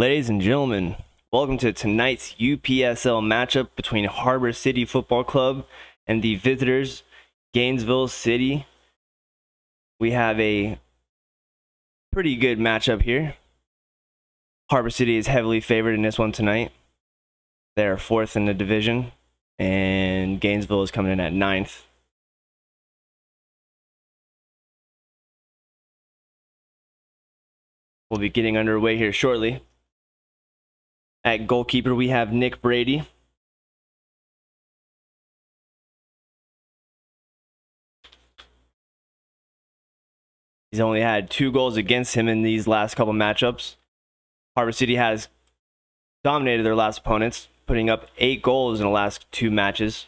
Ladies and gentlemen, welcome to tonight's UPSL matchup between Harbor City Football Club and the visitors, Gainesville City. We have a pretty good matchup here. Harbor City is heavily favored in this one tonight. They're fourth in the division, and Gainesville is coming in at ninth. We'll be getting underway here shortly. At goalkeeper, we have Nick Brady. He's only had 2 goals against him in these last couple matchups. Harbor City has dominated their last opponents, putting up 8 goals in the last 2 matches.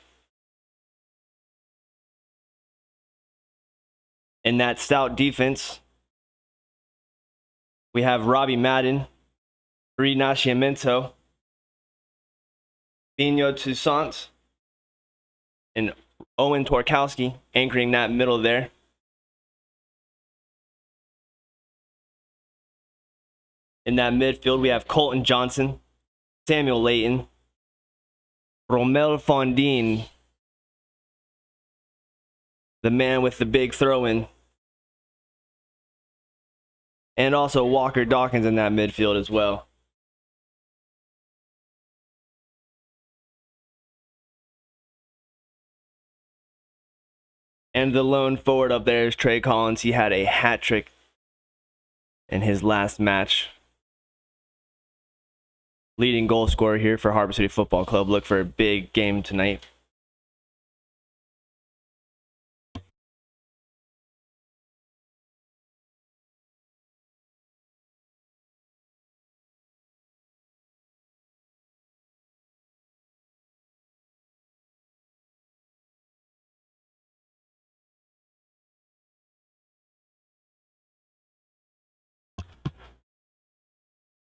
In that stout defense, we have Robbie Madden, Reed Nascimento, Bino Toussaint, and Owen Torkowski anchoring that middle there. In that midfield, we have Colton Johnson, Samuel Layton, Romel Fondine, the man with the big throw-in, and also Walker Dawkins in that midfield as well. And the lone forward up there is Trey Collins. He had a hat trick in his last match. Leading goal scorer here for Harbor City Football Club. Look for a big game tonight.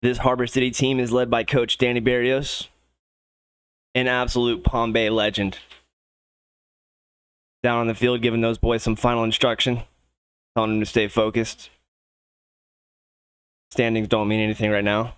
This Harbor City team is led by Coach Danny Barrios, an absolute Palm Bay legend. Down on the field, giving those boys some final instruction, telling them to stay focused. Standings don't mean anything right now.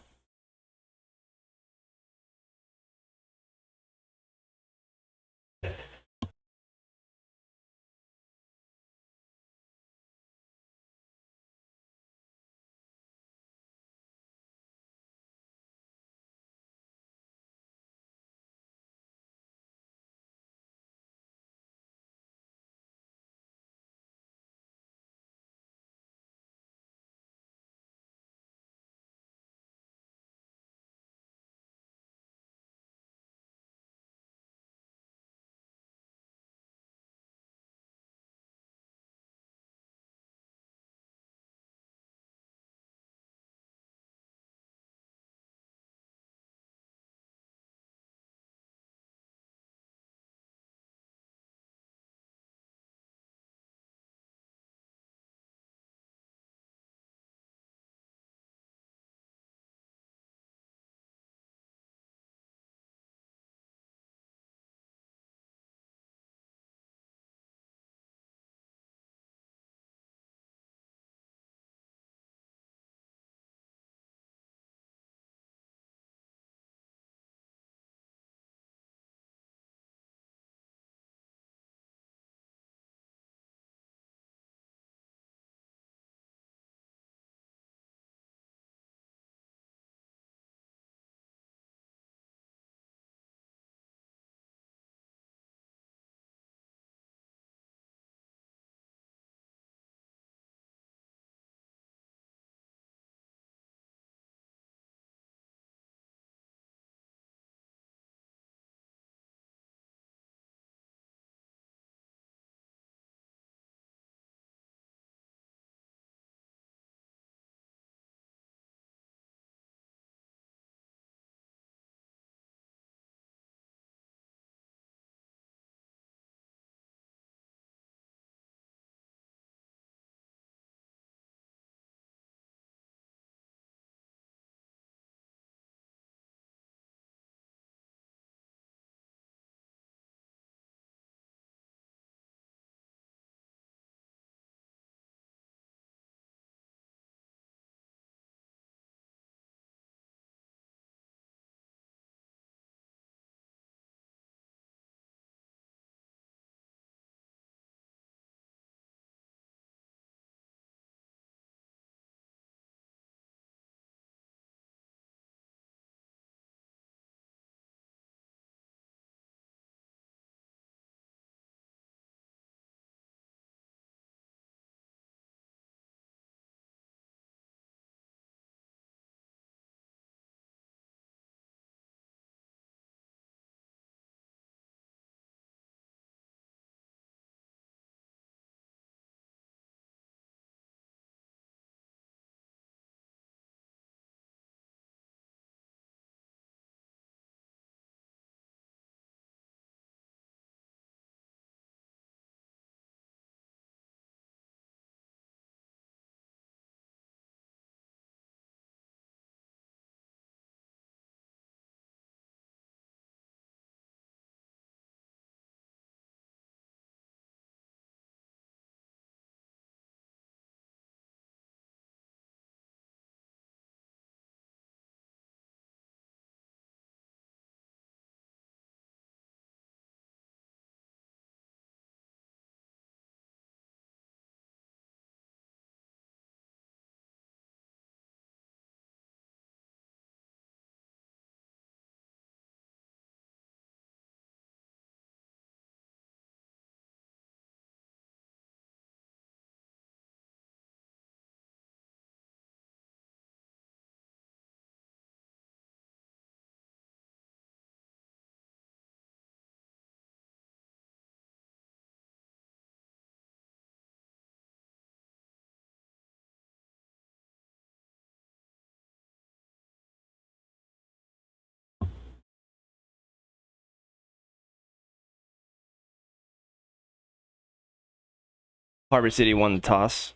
Harbor City won the toss.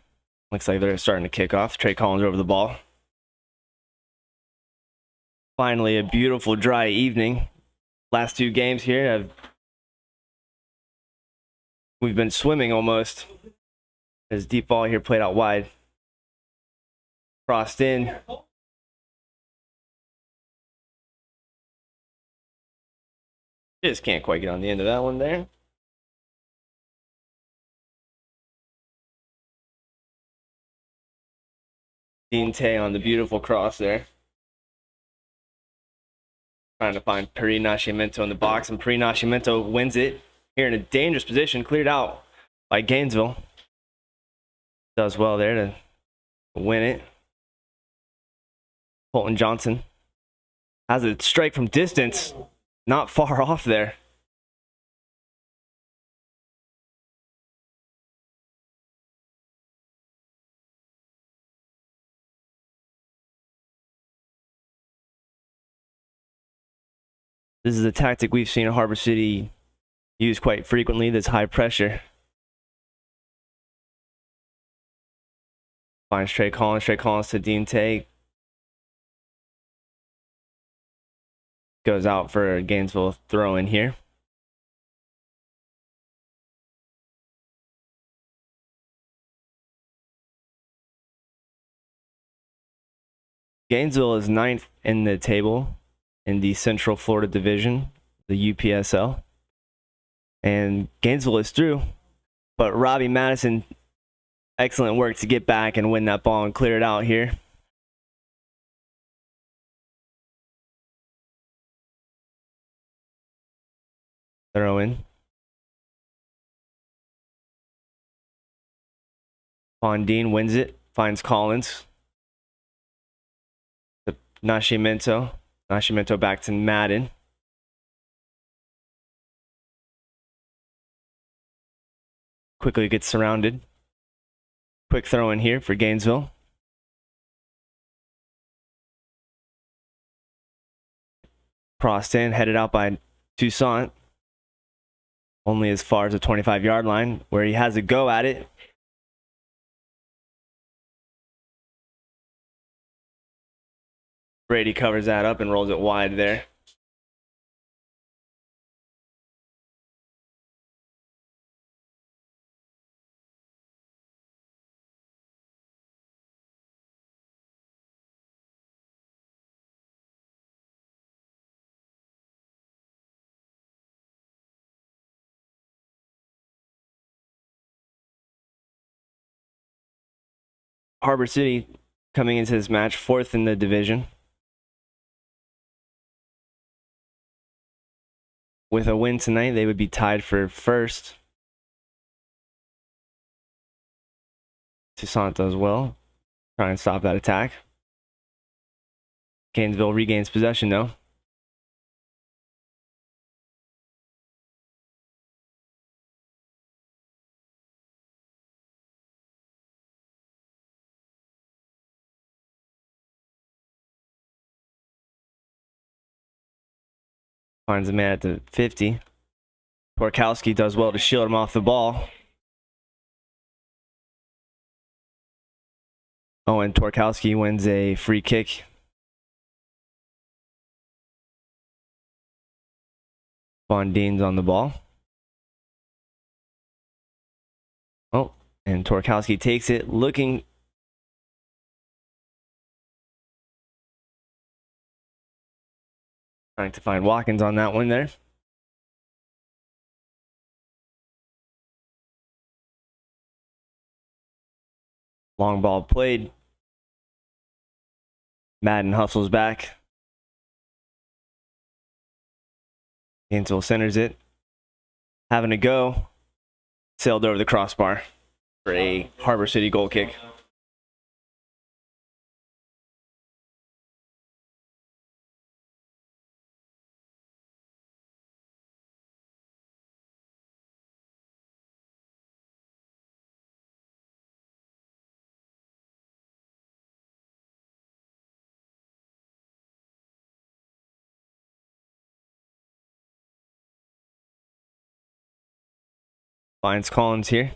Looks like they're starting to kick off. Trey Collins over the ball. Finally, a beautiful dry evening. Last two games here, we've been swimming almost. As deep ball here played out wide. Crossed in. Just can't quite get on the end of that one there. Dean Tay on the beautiful cross there. Trying to find Peri Nascimento in the box, and Peri Nascimento wins it here in a dangerous position, cleared out by Gainesville. Does well there to win it. Colton Johnson has a strike from distance, not far off there. This is a tactic we've seen Harbor City use quite frequently, this high pressure. Finds Trey Collins to Dean Tay. Goes out for a Gainesville throw in here. Gainesville is 9th in the table in the Central Florida Division, the UPSL. And Gainesville is through. But Robbie Madison, excellent work to get back and win that ball and clear it out here. Throw in. Fondine wins it, finds Collins. Nascimento back to Madden. Quickly gets surrounded. Quick throw in here for Gainesville. Crossed in, headed out by Toussaint. Only as far as the 25-yard line, where he has a go at it. Brady covers that up and rolls it wide there. Harbor City coming into this match 4th in the division. With a win tonight, they would be tied for 1st. Toussaint does well. Trying to stop that attack. Gainesville regains possession though. Finds a man at the 50. Torkowski does well to shield him off the ball. Oh, and Torkowski wins a free kick. Bondine's on the ball. Oh, and Torkowski takes it, looking. Trying to find Watkins on that one there. Long ball played. Madden hustles back. Gainesville centers it. Having a go. Sailed over the crossbar for a Harbor City goal kick. Finds Collins here.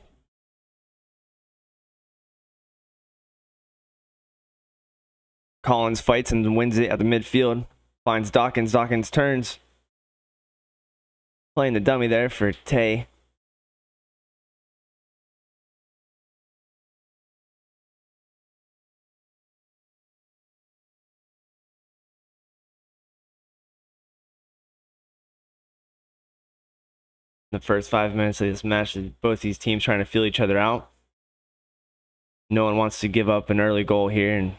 Collins fights and wins it at the midfield. Finds Dawkins. Dawkins turns. Playing the dummy there for Tay. The first 5 minutes of this match, both these teams trying to feel each other out. No one wants to give up an early goal here and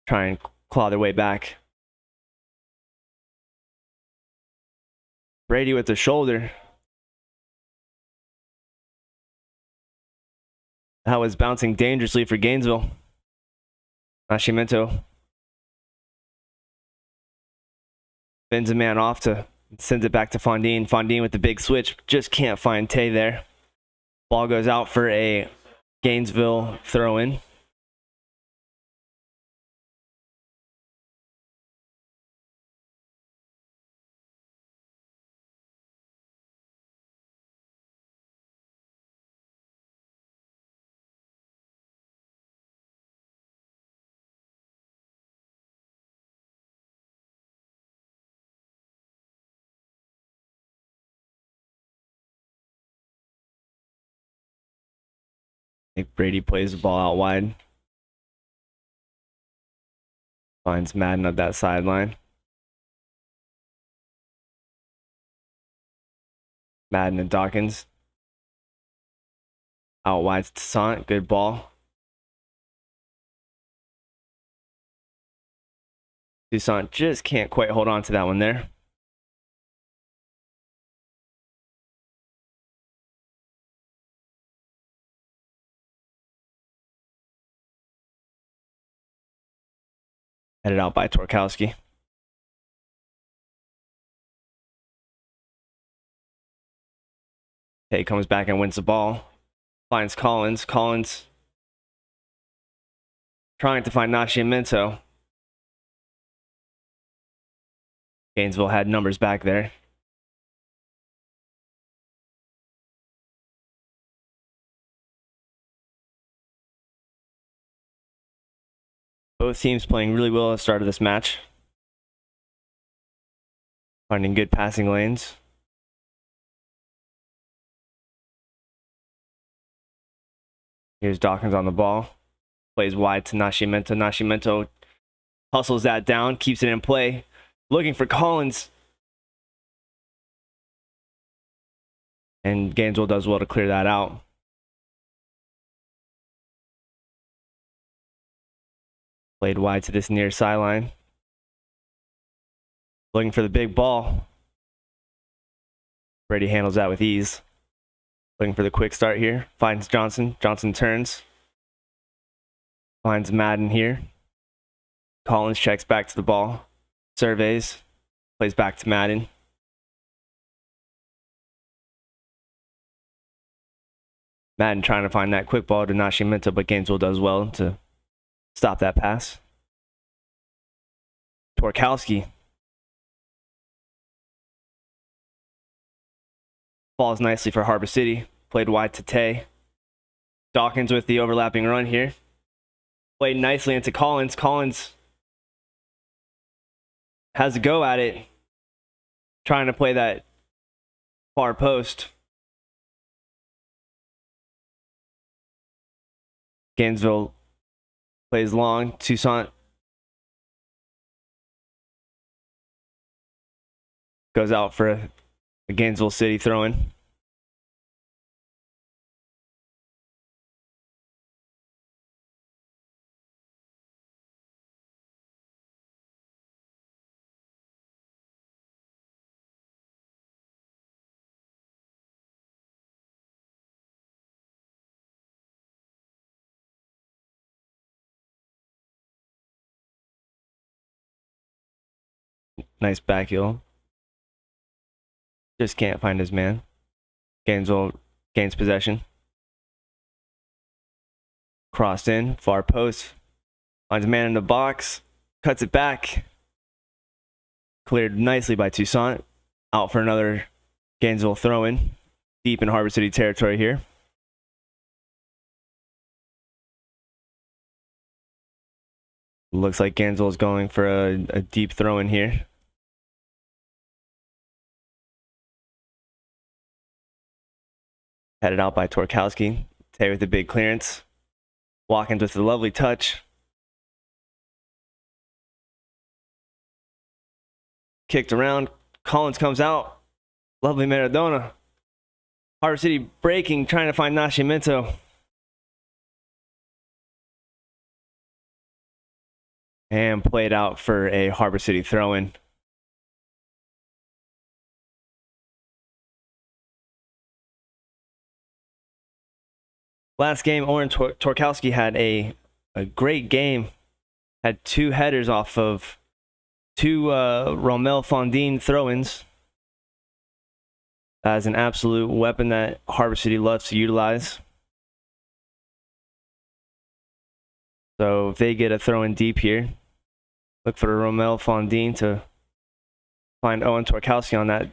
try and claw their way back. Brady with the shoulder. That was bouncing dangerously for Gainesville. Nascimento bends a man off to sends it back to Fondine. Fondine with the big switch. Just can't find Tay there. Ball goes out for a Gainesville throw-in. I think Brady plays the ball out wide. Finds Madden at that sideline. Madden and Dawkins. Out wide to Toussaint. Good ball. Toussaint just can't quite hold on to that one there. Headed out by Torkowski. Tay comes back and wins the ball. Finds Collins. Collins trying to find Nascimento. Gainesville had numbers back there. Both teams playing really well at the start of this match. Finding good passing lanes. Here's Dawkins on the ball. Plays wide to Nascimento. Nascimento hustles that down, keeps it in play. Looking for Collins. And Gainesville does well to clear that out. Played wide to this near sideline. Looking for the big ball. Brady handles that with ease. Looking for the quick start here. Finds Johnson. Johnson turns. Finds Madden here. Collins checks back to the ball. Surveys. Plays back to Madden. Madden trying to find that quick ball to Nascimento, but Gainesville does well to stop that pass. Torkowski. Falls nicely for Harbor City. Played wide to Tay. Dawkins with the overlapping run here. Played nicely into Collins. Collins has a go at it. Trying to play that far post. Gainesville plays long. Toussaint goes out for a Gainesville City throw-in. Nice back heel. Just can't find his man. Gainesville gains possession. Crossed in, far post. Finds a man in the box. Cuts it back. Cleared nicely by Toussaint. Out for another Gainesville throw-in. Deep in Harbor City territory here. Looks like Gainesville is going for a deep throw in here. Headed out by Torkowski. Tay with the big clearance. Watkins with a lovely touch. Kicked around. Collins comes out. Lovely Maradona. Harbor City breaking, trying to find Nascimento. And played out for a Harbor City throw-in. Last game, Oren Torkowski had a great game. Had 2 headers off of 2 Romel Fondine throw-ins. That is an absolute weapon that Harbor City loves to utilize. So if they get a throw-in deep here, look for Romel Fondine to find Owen Torkowski on that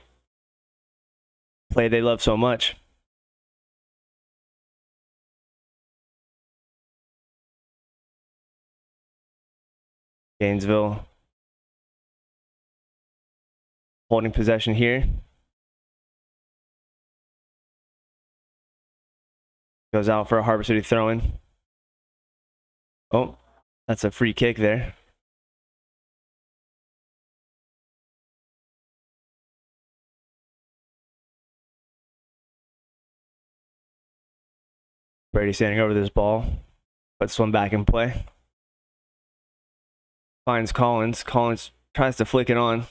play they love so much. Gainesville holding possession here. Goes out for a Harbor City throw-in. Oh, that's a free kick there. Brady standing over this ball. Puts one back in play. Finds Collins. Collins tries to flick it on.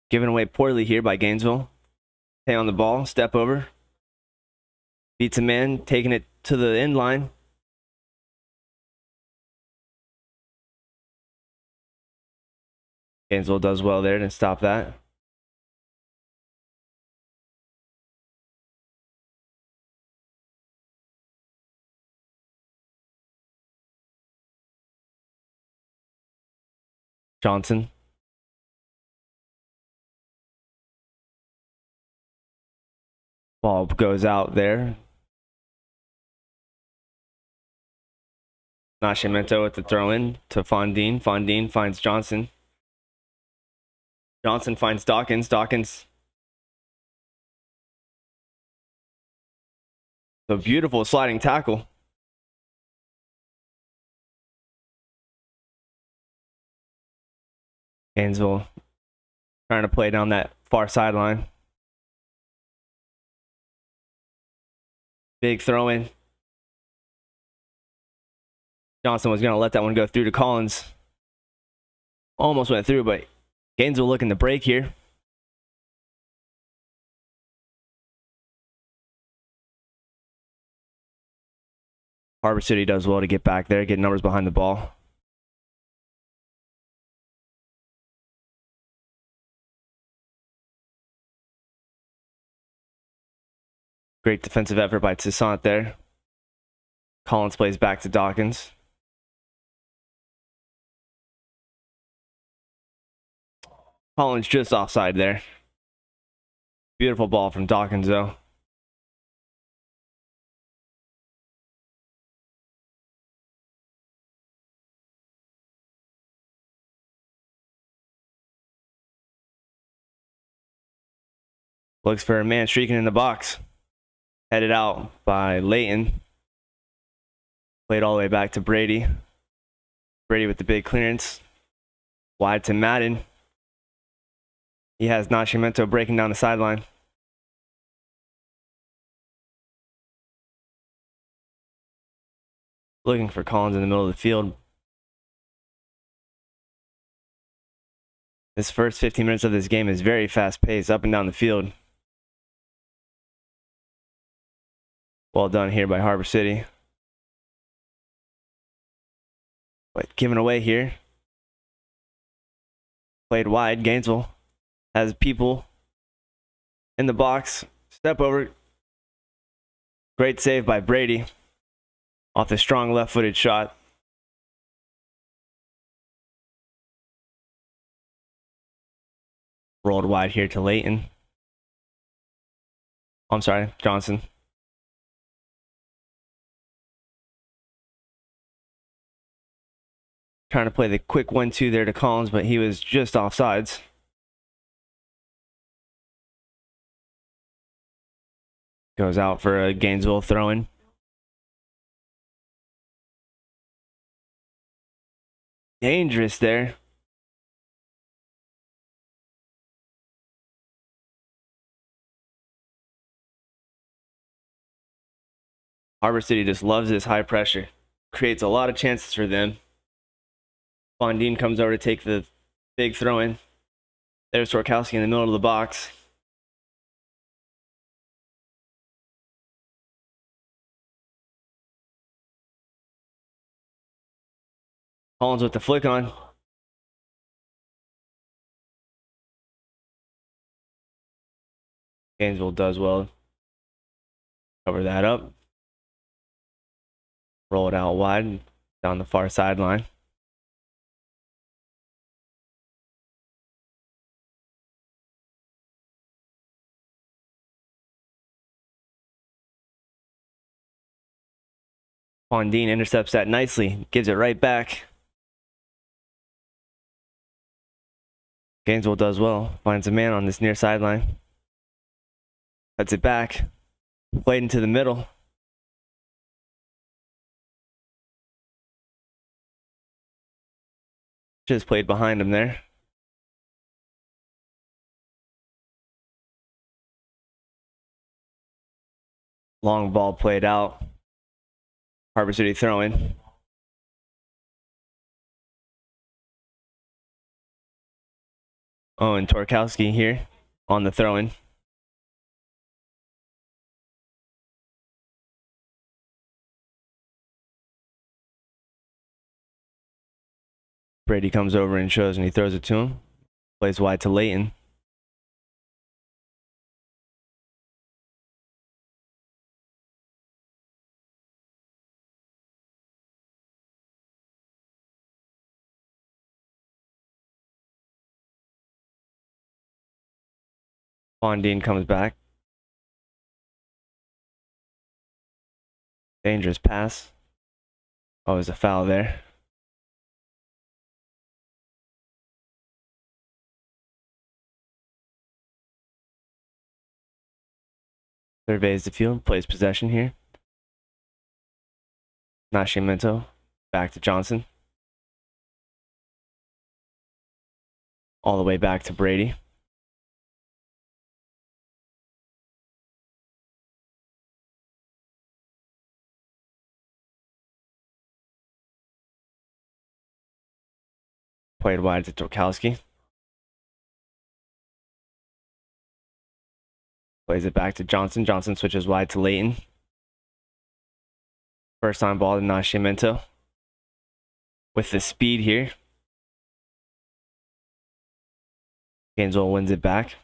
Given away poorly here by Gainesville. Tay on the ball. Step over. Beats a man. Taking it to the end line. Gainesville does well there to stop that. Johnson. Ball goes out there. Nascimento with the throw-in to Fondine. Fondine finds Johnson. Johnson finds Dawkins. Dawkins. A beautiful sliding tackle. Gainesville trying to play down that far sideline. Big throw-in. Johnson was going to let that one go through to Collins. Almost went through, but Gainesville looking to break here. Harbor City does well to get back there, get numbers behind the ball. Great defensive effort by Toussaint there. Collins plays back to Dawkins. Collins just offside there. Beautiful ball from Dawkins, though. Looks for a man streaking in the box. Headed out by Layton. Played all the way back to Brady. Brady with the big clearance. Wide to Madden. He has Nascimento breaking down the sideline. Looking for Collins in the middle of the field. This first 15 minutes of this game is very fast paced, up and down the field. Well done here by Harbor City. But given away here. Played wide. Gainesville has people in the box. Step over. Great save by Brady. Off the strong left-footed shot. Rolled wide here to Layton. I'm sorry, Johnson. Trying to play the quick 1-2 there to Collins, but he was just offsides. Goes out for a Gainesville throw-in. Dangerous there. Harbor City just loves this high pressure. Creates a lot of chances for them. Fondine comes over to take the big throw-in. There's Torkowski in the middle of the box. Collins with the flick on. Gainesville does well. Cover that up. Roll it out wide down the far sideline. Fondine intercepts that nicely. Gives it right back. Gainesville does well. Finds a man on this near sideline. Cuts it back. Played into the middle. Just played behind him there. Long ball played out. Harbor City throwing. Oh, and Torkowski here on the throw-in. Brady comes over and shows, and he throws it to him. Plays wide to Layton. Fondine comes back. Dangerous pass. Oh, there's a foul there. Surveys the field, plays possession here. Nascimento, back to Johnson. All the way back to Brady. Played wide to Torkowski. Plays it back to Johnson. Johnson switches wide to Layton. First time ball to Nascimento. With the speed here. Gainesville wins it back.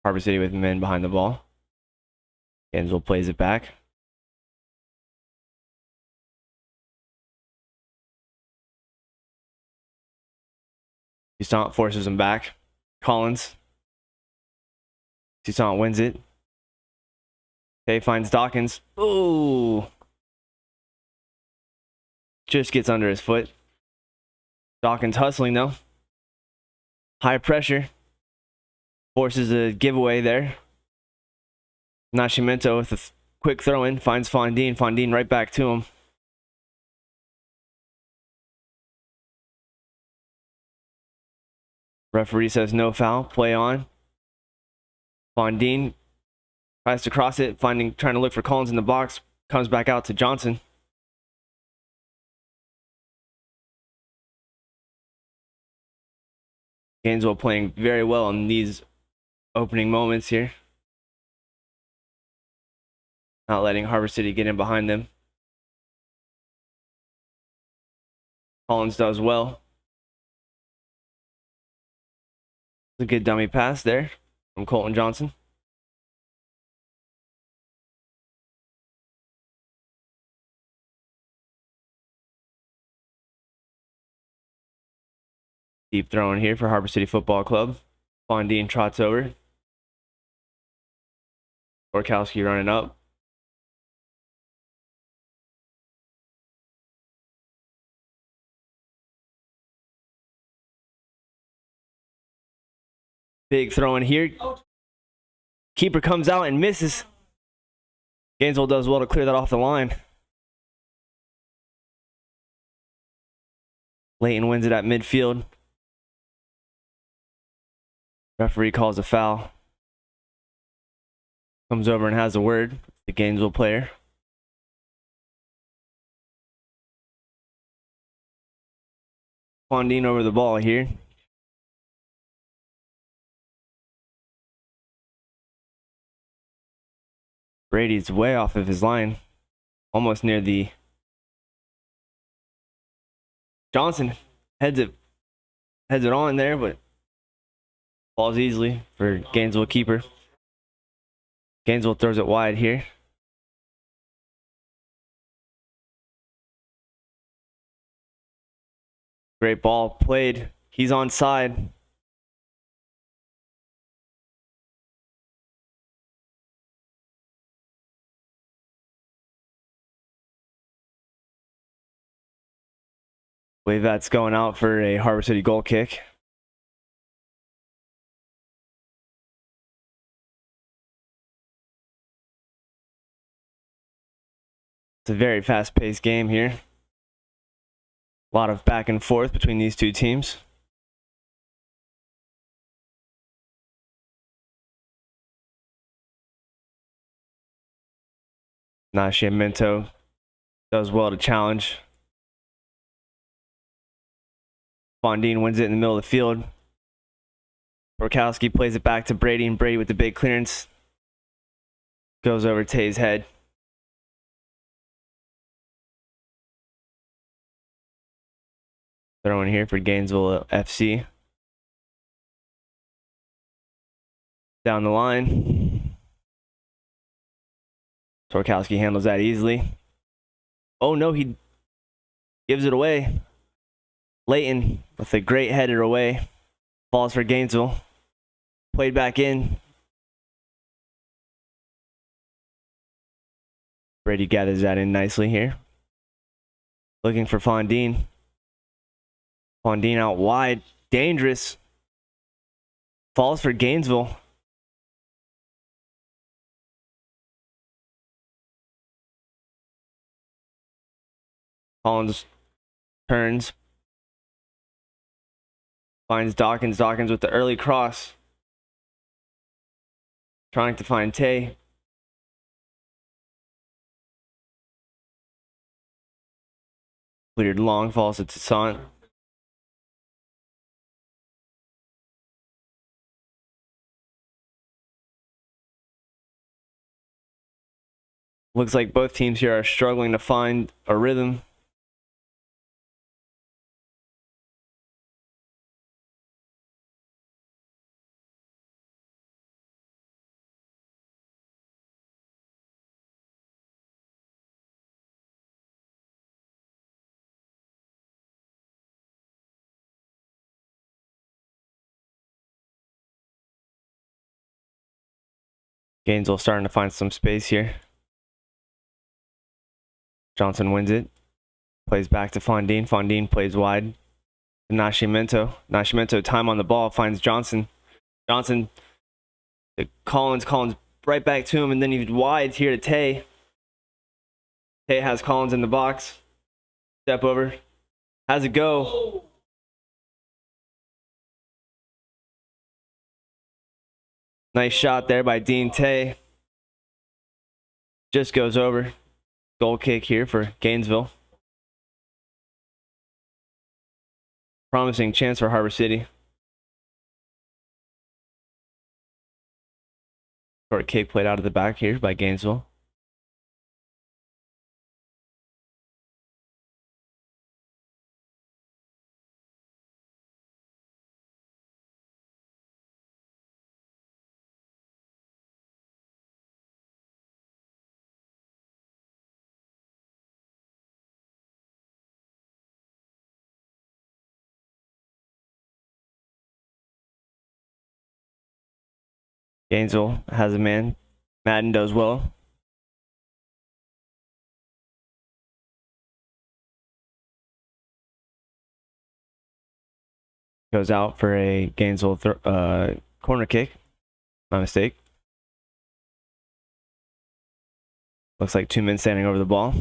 Harbor City with men behind the ball. Gainesville plays it back. Toussaint forces him back. Collins. Toussaint wins it. Okay, finds Dawkins. Ooh. Just gets under his foot. Dawkins hustling though. High pressure. Forces a giveaway there. Nascimento with a quick throw in. Finds Fondine. Fondine right back to him. Referee says no foul. Play on. Fondine tries to cross it, trying to look for Collins in the box. Comes back out to Johnson. Gainesville playing very well in these opening moments here. Not letting Harbor City get in behind them. Collins does well. A good dummy pass there from Colton Johnson. Deep throwing here for Harbor City Football Club. Fondine trots over. Torkowski running up. Big throw in here. Keeper comes out and misses. Gainesville does well to clear that off the line. Layton wins it at midfield. Referee calls a foul. Comes over and has a word. The Gainesville player. Fondine over the ball here. Brady's way off of his line. Almost near the... Johnson heads it on there, but falls easily for Gainesville keeper. Gainesville throws it wide here. Great ball played. He's onside. Believe that's going out for a Harbor City goal kick. It's a very fast-paced game here. A lot of back and forth between these two teams. Nascimento does well to challenge. Fondine wins it in the middle of the field. Borkowski plays it back to Brady, and Brady with the big clearance. Goes over Tay's head. Throw in here for Gainesville FC. Down the line. Borkowski handles that easily. Oh no, he gives it away. Layton with a great header away. Balls for Gainesville. Played back in. Brady gathers that in nicely here. Looking for Fondine. Fondine out wide. Dangerous. Falls for Gainesville. Collins turns. Finds Dawkins. Dawkins with the early cross. Trying to find Tay. Cleared long. Falls to Toussaint. Looks like both teams here are struggling to find a rhythm. Gainesville starting to find some space here. Johnson wins it. Plays back to Fondine. Fondine plays wide. Nascimento. Nascimento, time on the ball, finds Johnson. Johnson to Collins. Collins right back to him, and then he's wide here to Tay. Tay has Collins in the box. Step over. Has a go. Nice shot there by Dean Tay. Just goes over. Goal kick here for Gainesville. Promising chance for Harbor City. Short kick played out of the back here by Gainesville. Gainesville has a man. Madden does well. Goes out for a Gainesville Corner kick. My mistake. Looks like 2 men standing over the ball.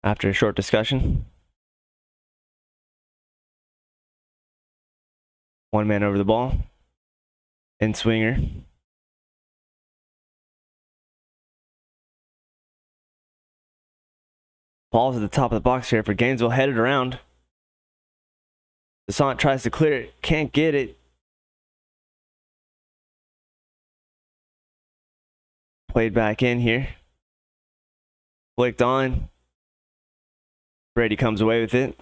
After a short discussion. 1 man over the ball. In swinger. Ball's at the top of the box here for Gainesville, headed around. Desant tries to clear it, can't get it. Played back in here. Flicked on. Brady comes away with it.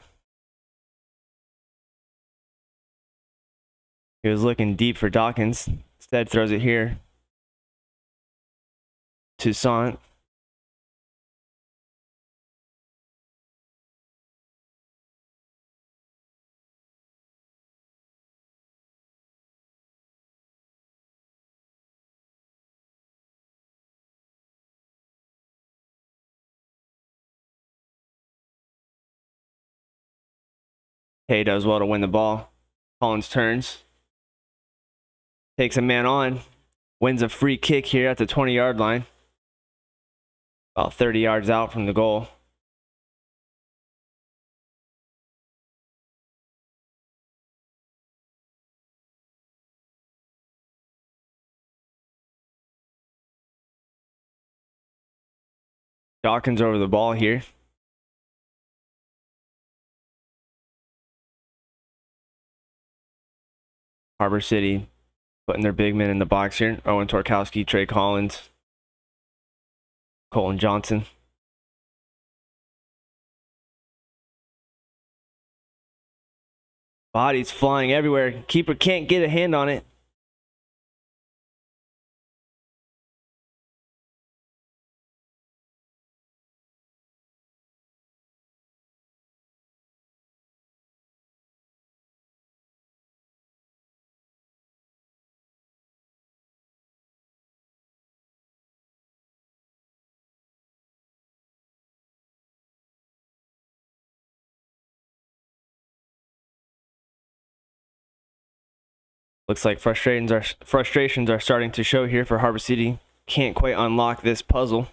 He was looking deep for Dawkins. Instead throws it here to Sant. Hay does well to win the ball. Collins turns. Takes a man on. Wins a free kick here at the 20-yard line. About 30 yards out from the goal. Dawkins over the ball here. Harbor City putting their big men in the box here. Owen Torkowski, Trey Collins, Colton Johnson. Bodies flying everywhere. Keeper can't get a hand on it. Looks like frustrations are starting to show here for Harbor City. Can't quite unlock this puzzle.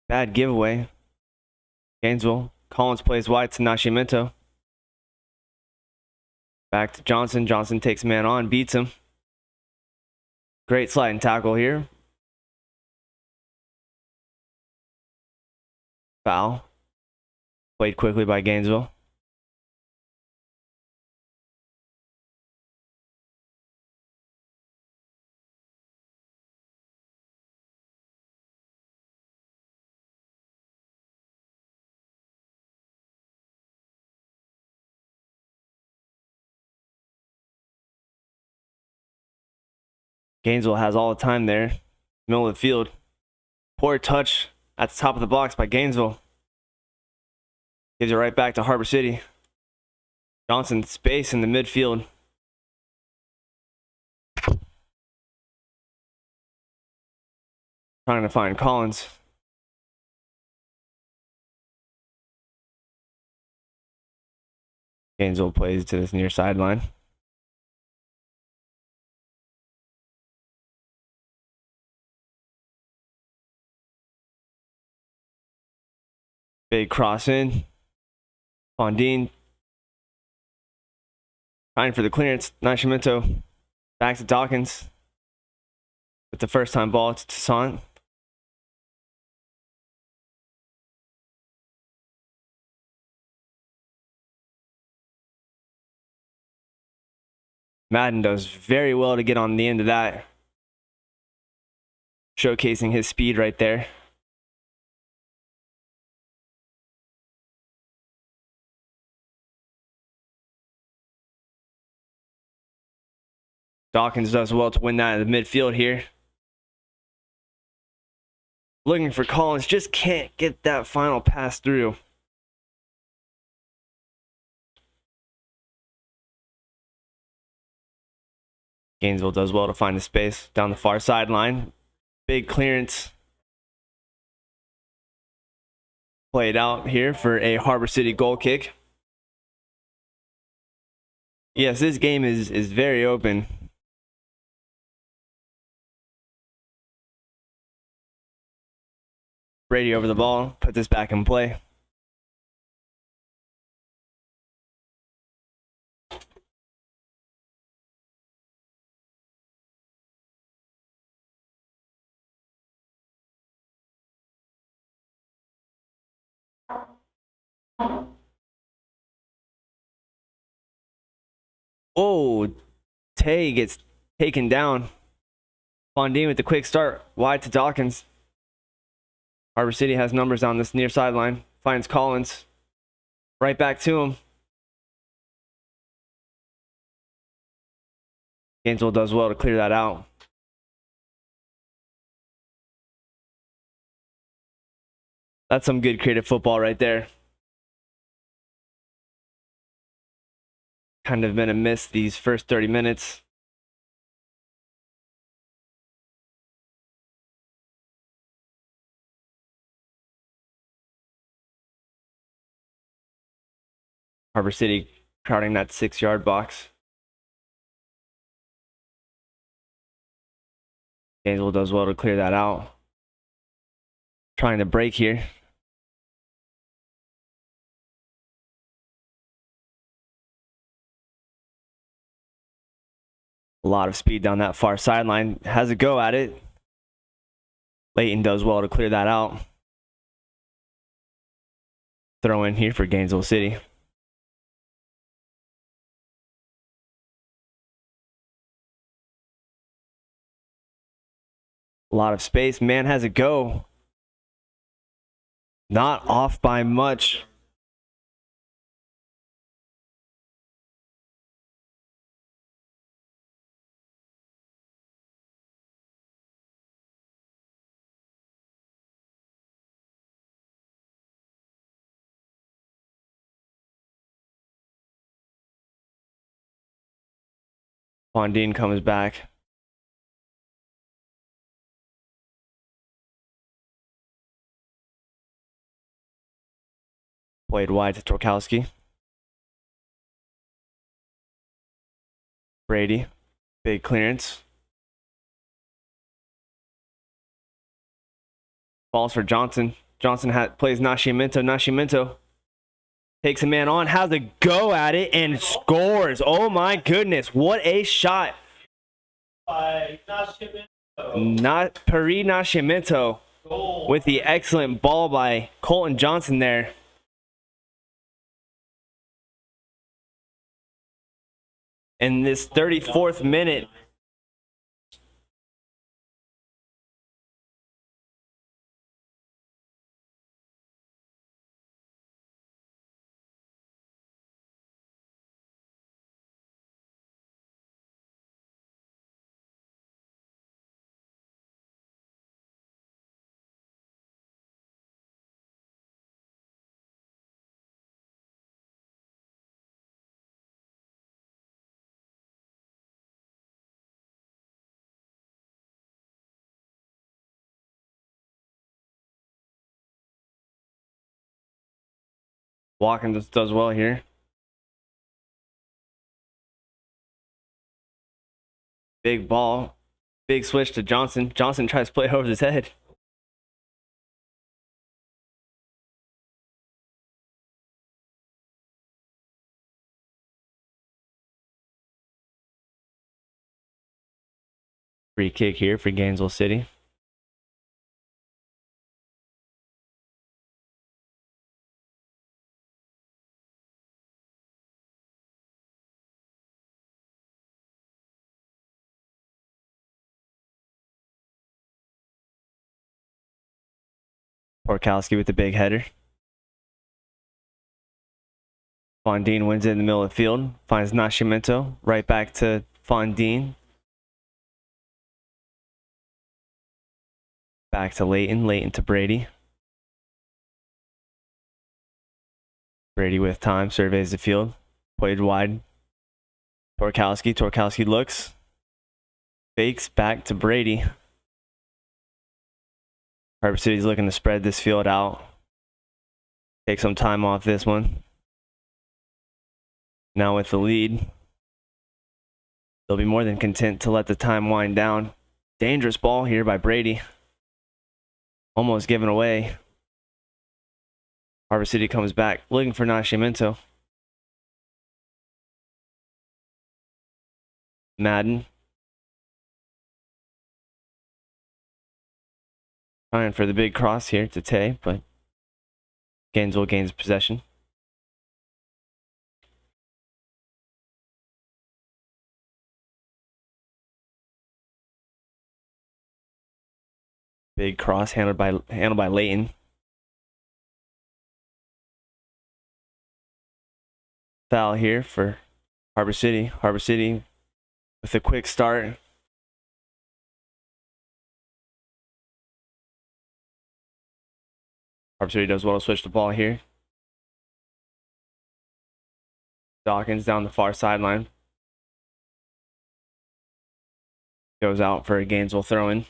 Bad giveaway. Gainesville. Collins plays wide to Nascimento. Back to Johnson. Johnson takes a man on, beats him. Great sliding tackle here. Foul. Played quickly by Gainesville. Gainesville has all the time there. Middle of the field. Poor touch at the top of the box by Gainesville. Gives it right back to Harbor City. Johnson space in the midfield. Trying to find Collins. Gainesville plays to this near sideline. Big cross in. Fondine. Trying for the clearance. Nascimento. Back to Dawkins. With the first time ball to Sant. Madden does very well to get on the end of that. Showcasing his speed right there. Dawkins does well to win that in the midfield here. Looking for Collins, just can't get that final pass through. Gainesville does well to find the space down the far sideline. Big clearance. Played out here for a Harbor City goal kick. Yes, this game is very open. Brady over the ball, put this back in play. Oh, Tay gets taken down. Fondine with the quick start, wide to Dawkins. Harbor City has numbers on this near sideline. Finds Collins. Right back to him. Gainesville does well to clear that out. That's some good creative football right there. Kind of been a miss these first 30 minutes. Harbor City crowding that 6-yard box. Gainesville does well to clear that out. Trying to break here. A lot of speed down that far sideline. Has a go at it. Layton does well to clear that out. Throw in here for Gainesville City. A lot of space. Man has a go. Not off by much. Fondine comes back. Played wide to Torkowski. Brady. Big clearance. Falls for Johnson. Johnson plays Nascimento. Nascimento takes a man on, has a go at it, and scores. Oh my goodness, what a shot. By Nascimento. Paris Nascimento with the excellent ball by Colton Johnson there. In this 34th minute. Watkins does well here. Big ball. Big switch to Johnson. Johnson tries to play over his head. Free kick here for Gainesville City. Torkowski with the big header. Fondine wins it in the middle of the field. Finds Nascimento. Right back to Fondine. Back to Layton. Layton to Brady. Brady with time. Surveys the field. Played wide. Torkowski. Torkowski looks. Fakes back to Brady. Harbor City's looking to spread this field out. Take some time off this one. Now with the lead, they'll be more than content to let the time wind down. Dangerous ball here by Brady. Almost given away. Harbor City comes back looking for Nascimento. Madden. Trying for the big cross here to Tay, but Gainesville gains possession. Big cross handled by Layton. Foul here for Harbor City. Harbor City with a quick start. Harbor City does well to switch the ball here. Dawkins down the far sideline. Goes out for a Gainesville throw-in.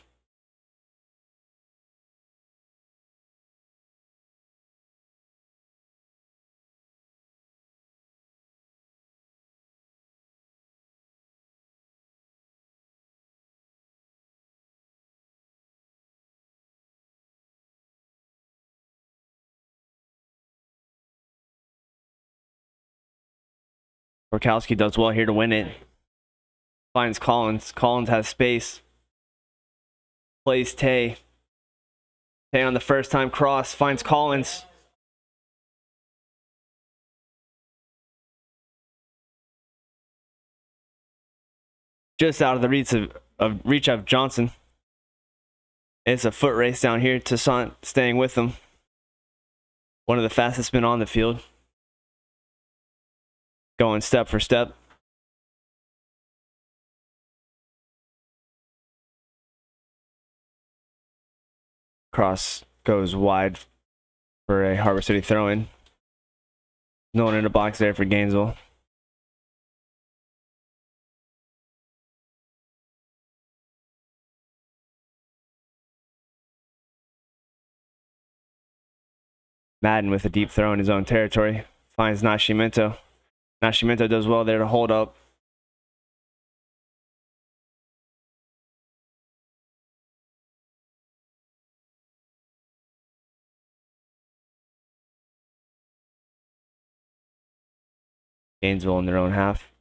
Borkowski does well here to win it. Finds Collins. Collins has space. Plays Tay. Tay on the first time cross. Finds Collins. Just out of the reach of Johnson. It's a foot race down here. Toussaint staying with him. One of the fastest men on the field. Going step for step. Cross goes wide for a Harbor City throw-in. No one in the box there for Gainesville. Madden with a deep throw in his own territory. Finds Nascimento. Nascimento does well there to hold up. Gainesville in their own half.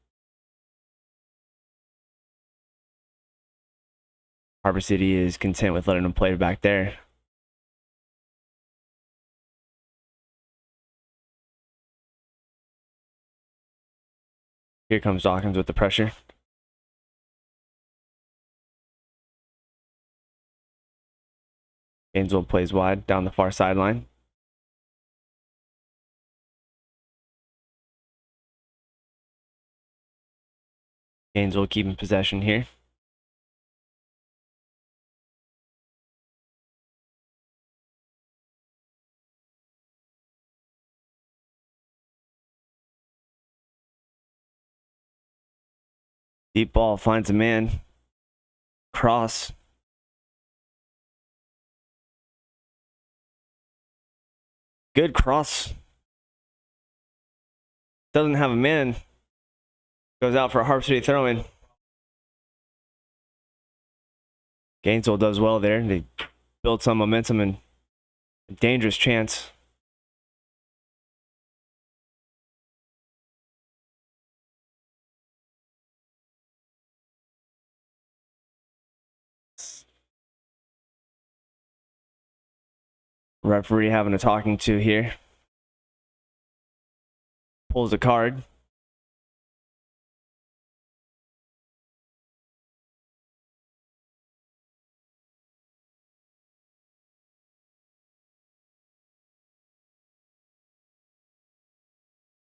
Harbor City is content with letting them play back there. Here comes Dawkins with the pressure. Gainesville plays wide down the far sideline. Gainesville keeping possession here. Deep ball finds a man. Cross. Good cross. Doesn't have a man. Goes out for a Harbor City throw-in. Gainesville does well there. They build some momentum and a dangerous chance. Referee having a talking to here. Pulls a card.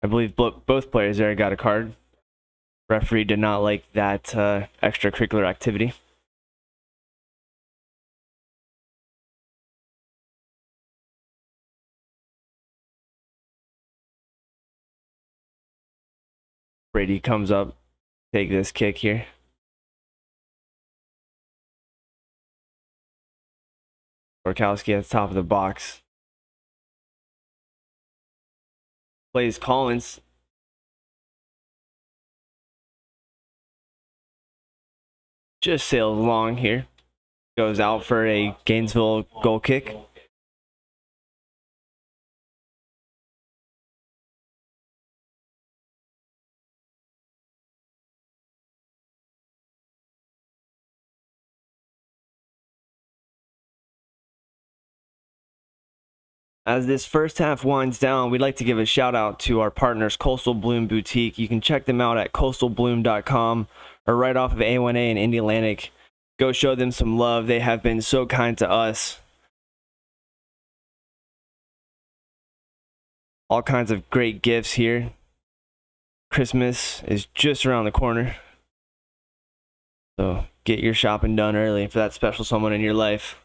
I believe both players there got a card. Referee did not like that extracurricular activity. Brady comes up, take this kick here. Borkowski at the top of the box. plays Collins. Just sails along here. Goes out for a Gainesville goal kick. As this first half winds down, we'd like to give a shout out to our partners, Coastal Bloom Boutique. You can check them out at coastalbloom.com or right off of A1A in Indialantic. Go show them some love. They have been so kind to us. All kinds of great gifts here. Christmas is just around the corner. So get your shopping done early for that special someone in your life.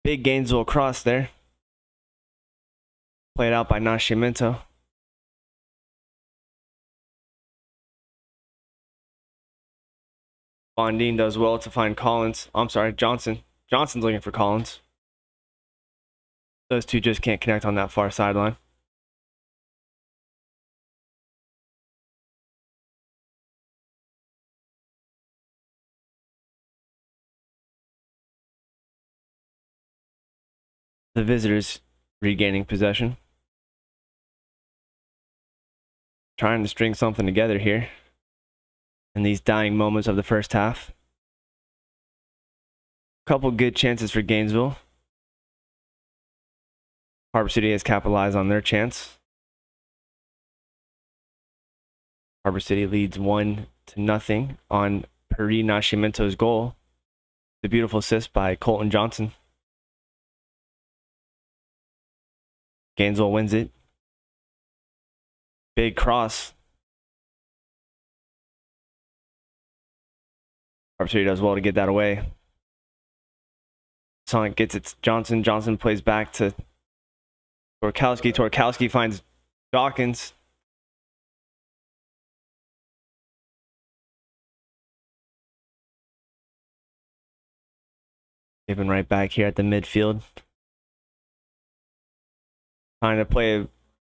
Big Gainesville cross there. Played out by Nascimento. Bondine does well to find Collins. I'm sorry, Johnson. Johnson's looking for Collins. Those two just can't connect on that far sideline. The visitors regaining possession. Trying to string something together here in these dying moments of the first half. Couple good chances for Gainesville. Harbor City has capitalized on their chance. Harbor City leads 1-0 on Peri Nascimento's goal. The beautiful assist by Colton Johnson. Gainesville wins it. Big cross. Harbor City does well to get that away. Sonic gets it to Johnson. Johnson plays back to Torkowski. Torkowski finds Dawkins. Given right back here at the midfield. Trying to play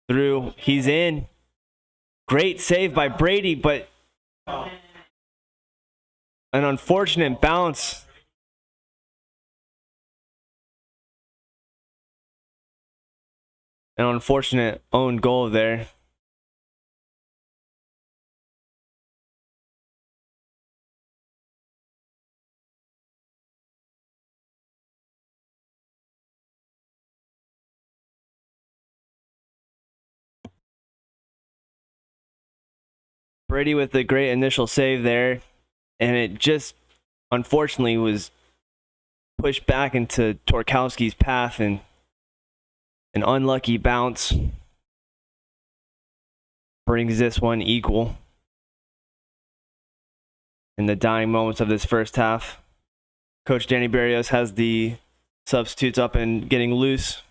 through. He's in. Great save by Brady, but an unfortunate bounce. An unfortunate own goal there. Brady with a great initial save there, and it just unfortunately was pushed back into Torkowski's path, and an unlucky bounce brings this one equal in the dying moments of this first half. Coach Danny Barrios has the substitutes up and getting loose.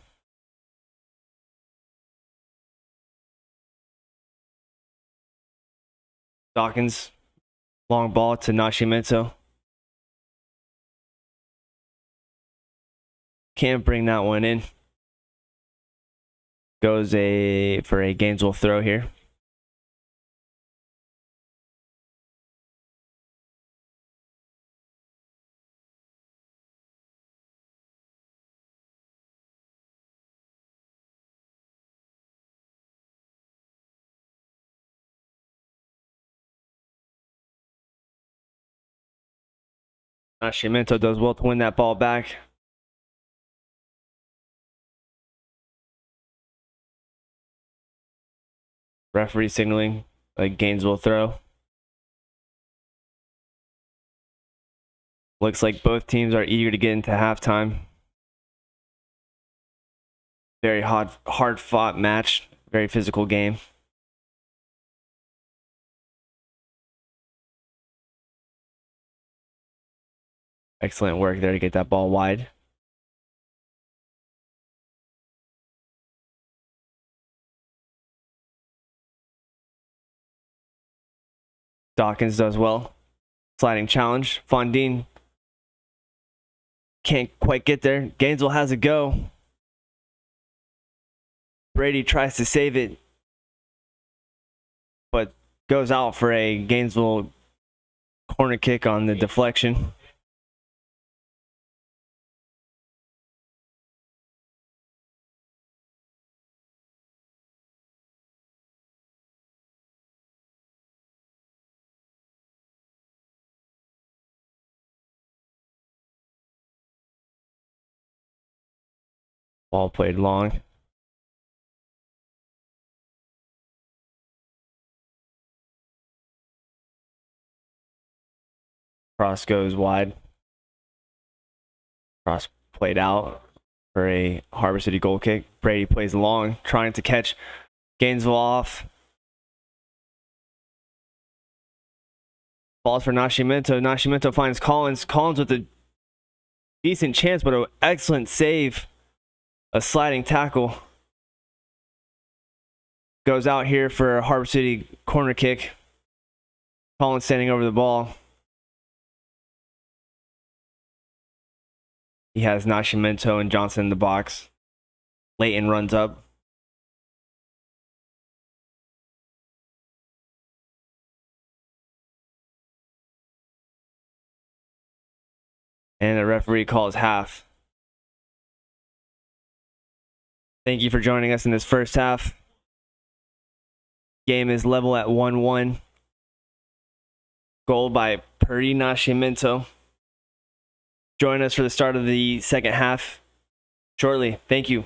Dawkins, long ball to Nascimento. Can't bring that one in. Goes for a Gainesville throw here. Nascimento does well to win that ball back. Referee signaling a Gainesville throw. Looks like both teams are eager to get into halftime. Very hard fought match. Very physical game. Excellent work there to get that ball wide. Dawkins does well. Sliding challenge. Fondine can't quite get there. Gainesville has a go. Brady tries to save it, but goes out for a Gainesville corner kick on the deflection. Ball played long. Cross goes wide. Cross played out for a Harbor City goal kick. Brady plays long, trying to catch Gainesville off. Balls for Nascimento. Nascimento finds Collins. Collins with a decent chance, but an excellent save. A sliding tackle. Goes out here for a Harbor City corner kick. Collins standing over the ball. He has Nascimento and Johnson in the box. Leighton runs up. And the referee calls half. Thank you for joining us in this first half. Game is level at 1-1. Goal by Purdy Nascimento. Join us for the start of the second half shortly. Thank you.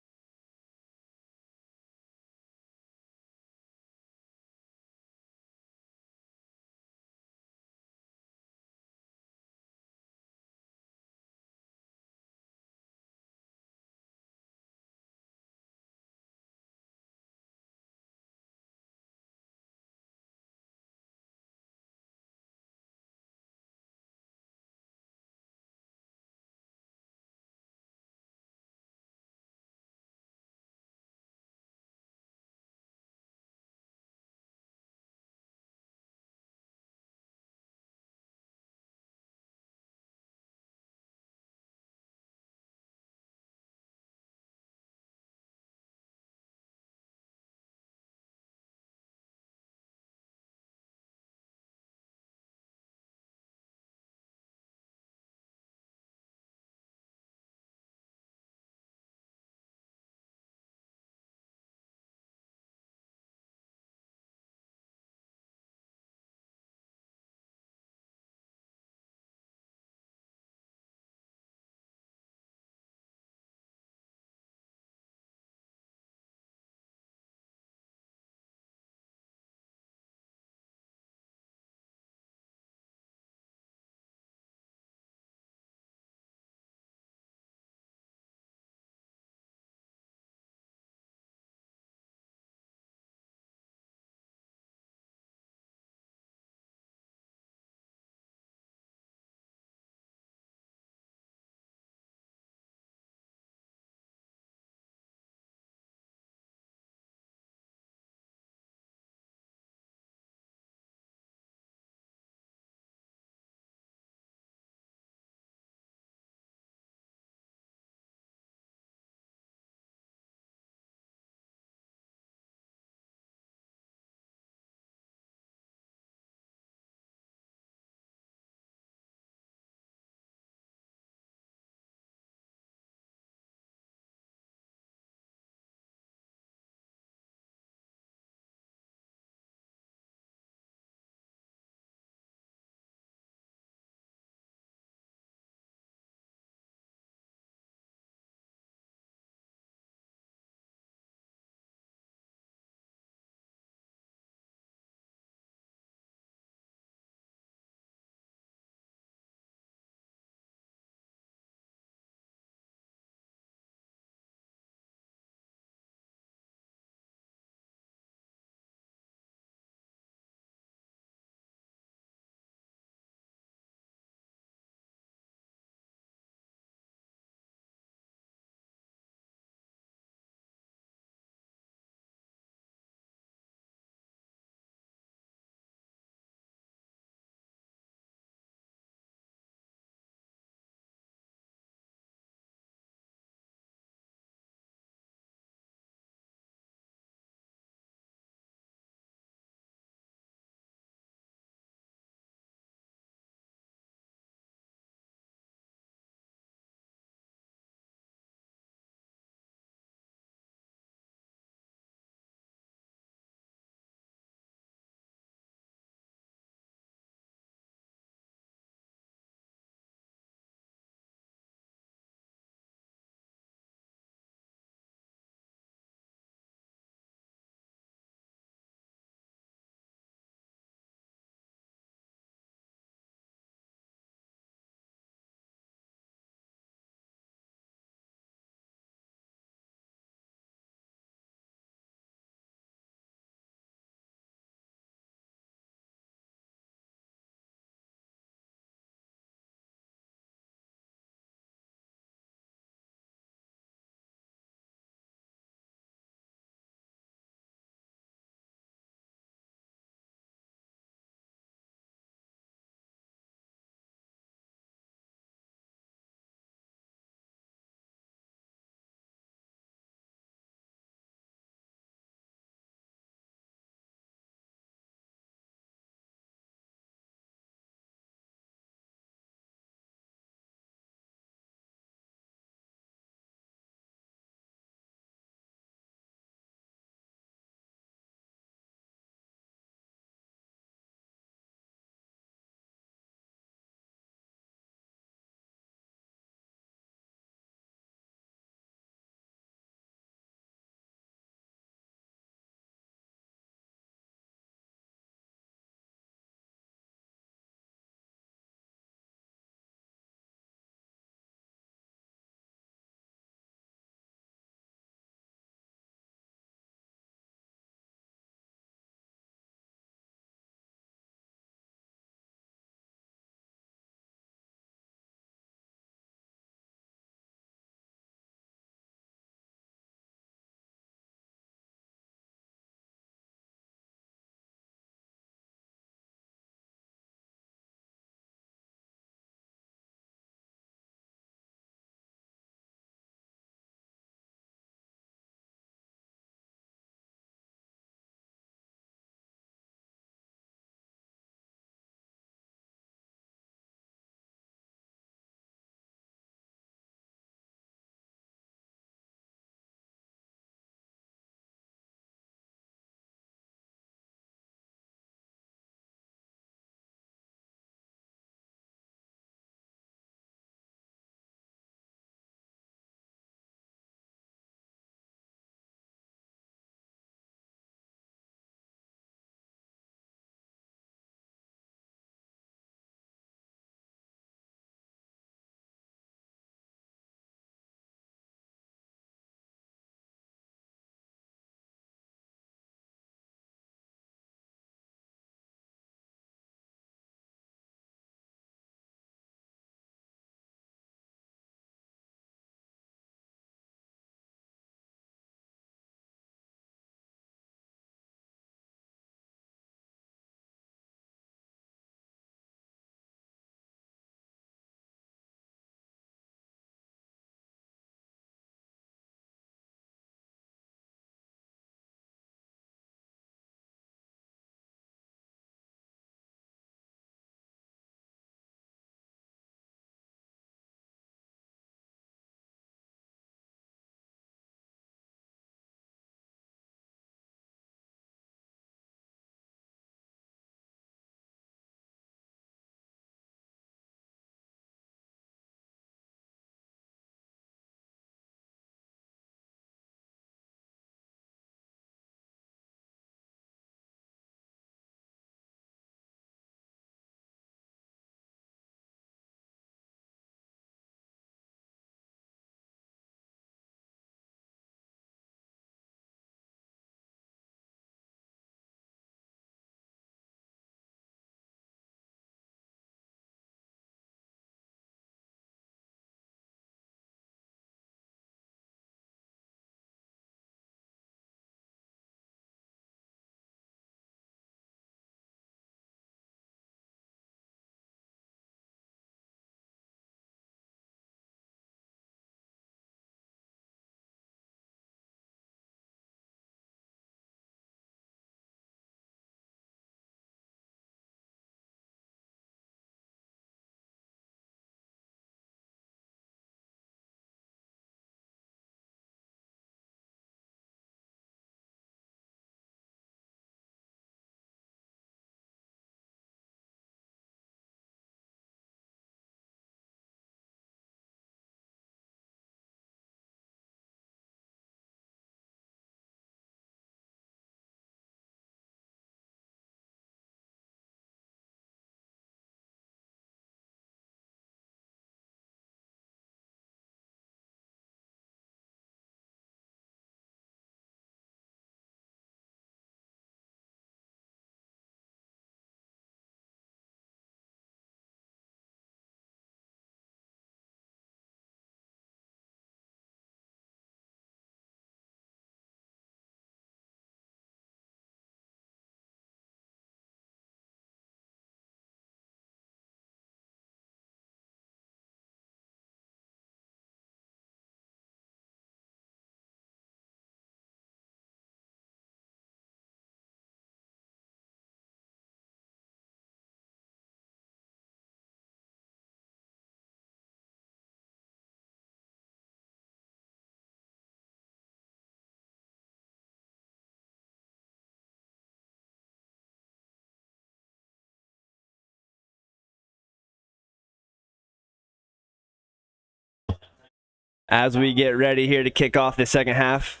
as we get ready here to kick off the second half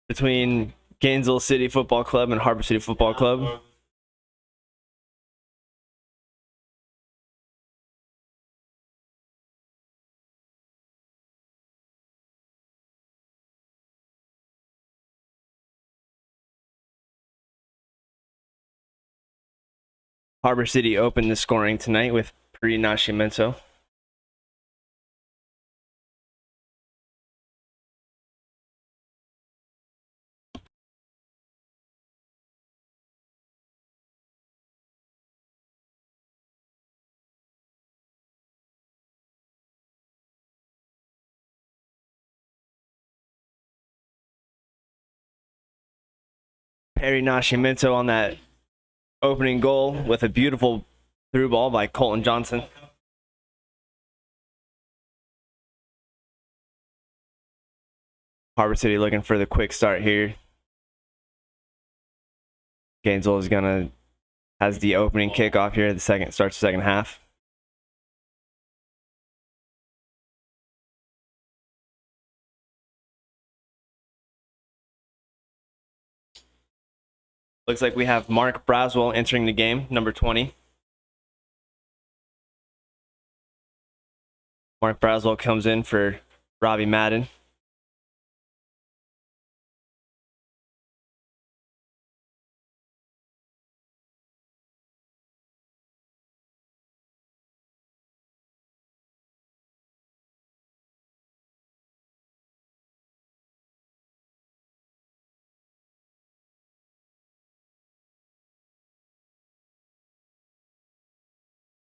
between Gainesville City Football Club and Harbor City Football Club. Harbor City opened the scoring tonight with Pri Nascimento. Perry Nascimento on that opening goal with a beautiful through ball by Colton Johnson. Harbor City looking for the quick start here. Gainesville is has the opening kickoff here. Starts the second half. Looks like we have Mark Braswell entering the game, number 20. Mark Braswell comes in for Robbie Madden.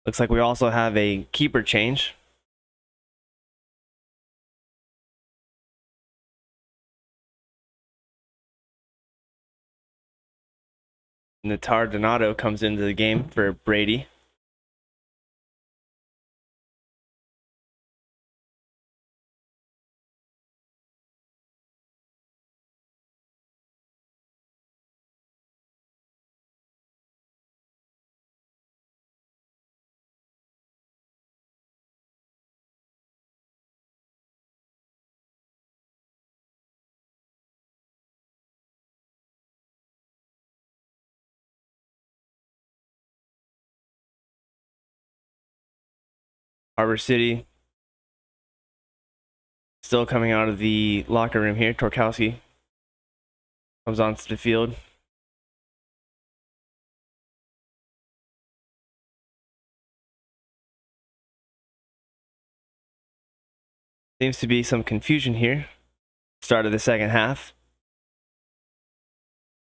Looks like we also have a keeper change. Natar Donato comes into the game for Brady. Harbor City still coming out of the locker room here. Torkowski comes onto the field. Seems to be some confusion here. Start of the second half.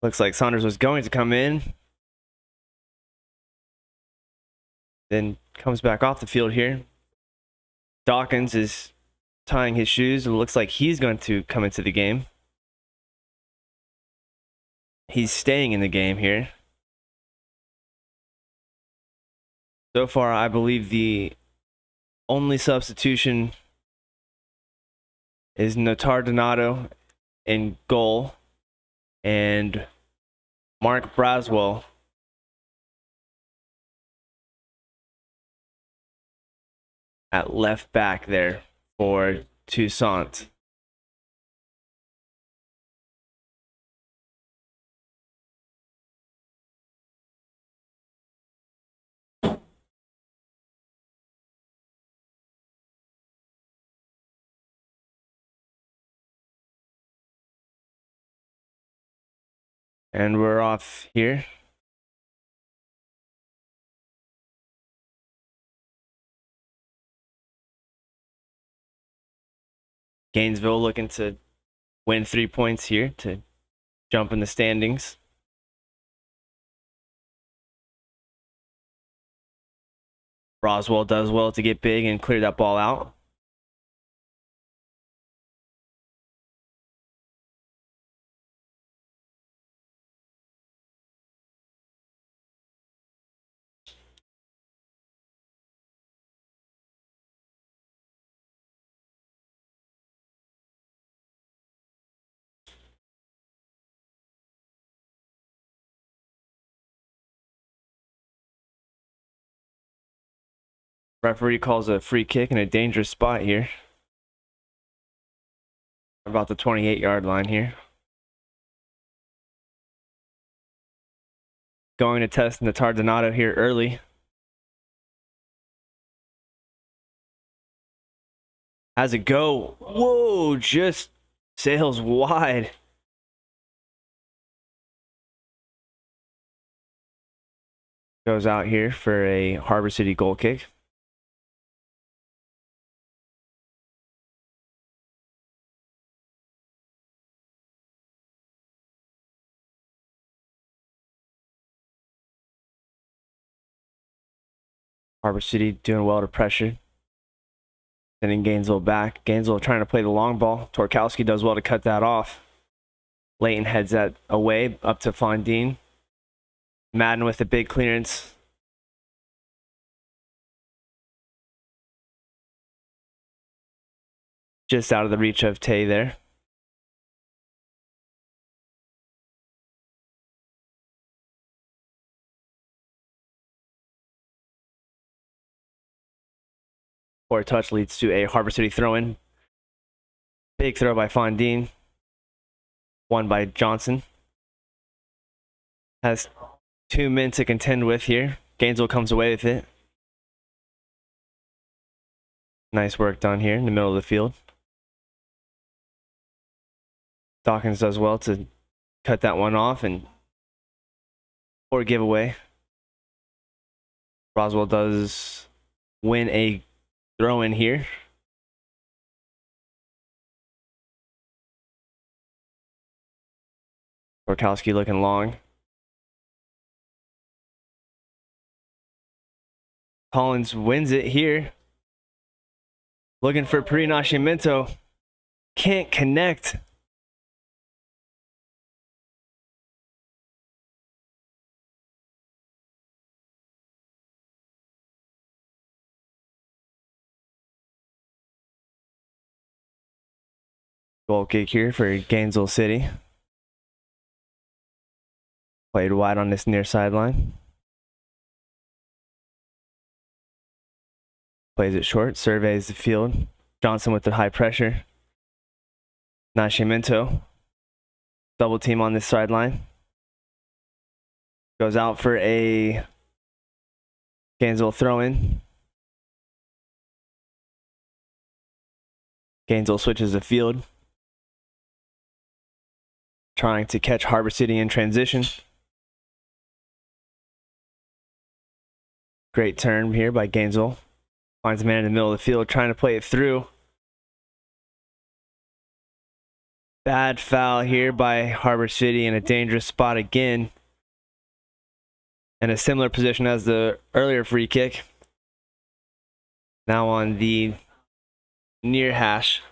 Looks like Saunders was going to come in. Then comes back off the field here. Dawkins is tying his shoes. It looks like he's going to come into the game. He's staying in the game here. So far, I believe the only substitution is Natar Donato in goal and Mark Braswell at left back there for Toussaint. And we're off here. Gainesville looking to win 3 points here to jump in the standings. Roswell does well to get big and clear that ball out. Referee calls a free kick in a dangerous spot here. About the 28-yard line here. Going to test Natar Donato here early. How's it go? Whoa, just sails wide. Goes out here for a Harbor City goal kick. Harbor City doing well to pressure. Sending Gainesville back. Gainesville trying to play the long ball. Torkowski does well to cut that off. Layton heads that away up to Fondine. Madden with a big clearance. Just out of the reach of Tay there. Poor touch leads to a Harbor City throw-in. Big throw by Fondine. Won by Johnson. Has 2 men to contend with here. Gainesville comes away with it. Nice work done here in the middle of the field. Dawkins does well to cut that one off and poor giveaway. Roswell does win a throw in here. Torkowski looking long. Collins wins it here. Looking for Nascimento. Can't connect. Goal kick here for Gainesville City. Played wide on this near sideline. Plays it short, surveys the field. Johnson with the high pressure. Nascimento. Double team on this sideline. Goes out for a Gainesville throw-in. Gainesville switches the field. Trying to catch Harbor City in transition. Great turn here by Gainesville. Finds a man in the middle of the field trying to play it through. Bad foul here by Harbor City in a dangerous spot again. In a similar position as the earlier free kick. Now on the near hash.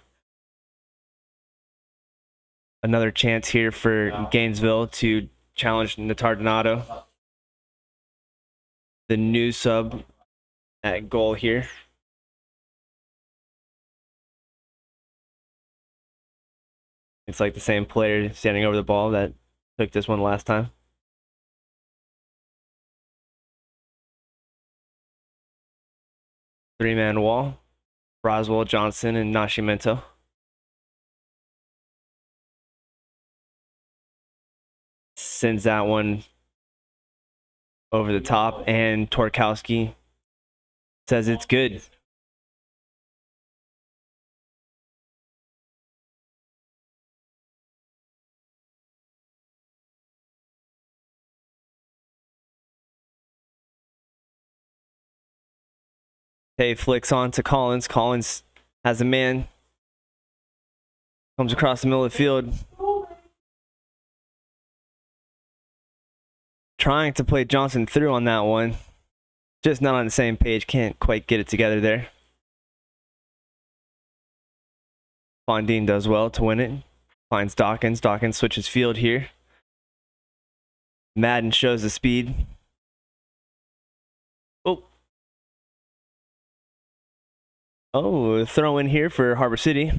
Another chance here for Gainesville to challenge Natar Donato. The new sub at goal here. It's like the same player standing over the ball that took this one last time. Three-man wall. Roswell, Johnson, and Nascimento. Sends that one over the top, and Torkowski says it's good. Tay flicks on to Collins. Collins has a man. Comes across the middle of the field. Trying to play Johnson through on that one. Just not on the same page. Can't quite get it together there. Fondine does well to win it. Finds Dawkins. Dawkins switches field here. Madden shows the speed. Oh, throw in here for Harbor City.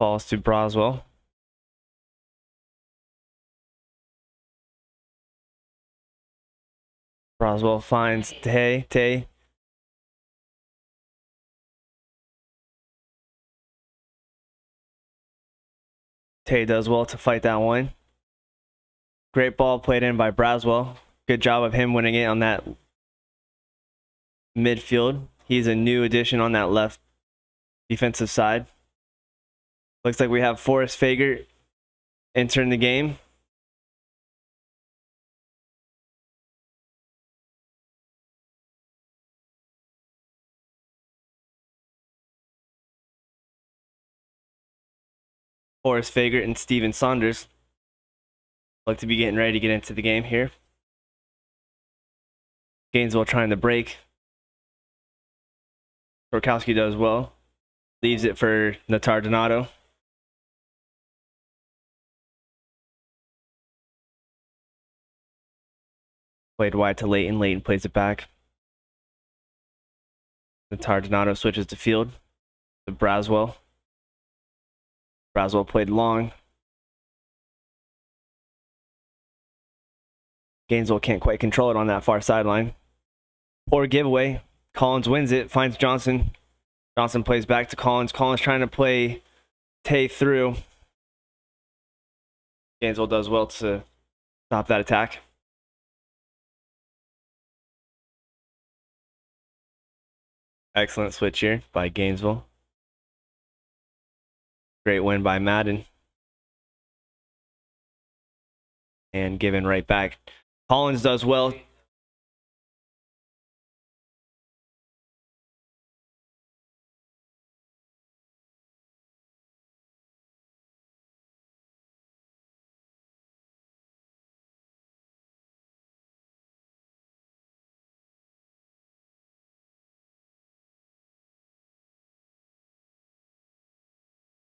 Falls to Braswell. Braswell finds Tay. Tay. Tay does well to fight that one. Great ball played in by Braswell. Good job of him winning it on that midfield. He's a new addition on that left defensive side. Looks like we have Forrest Fager entering the game. Forrest Fager and Steven Saunders look to be getting ready to get into the game here. Gainesville trying to break. Torkowski does well. Leaves it for Natar Donato. Played wide to Leighton. Leighton plays it back. Natar Donato switches to field. To Braswell. Braswell played long. Gainesville can't quite control it on that far sideline. Poor giveaway. Collins wins it, finds Johnson. Johnson plays back to Collins. Collins trying to play Tay through. Gainesville does well to stop that attack. Excellent switch here by Gainesville. Great win by Madden. And given right back. Collins does well.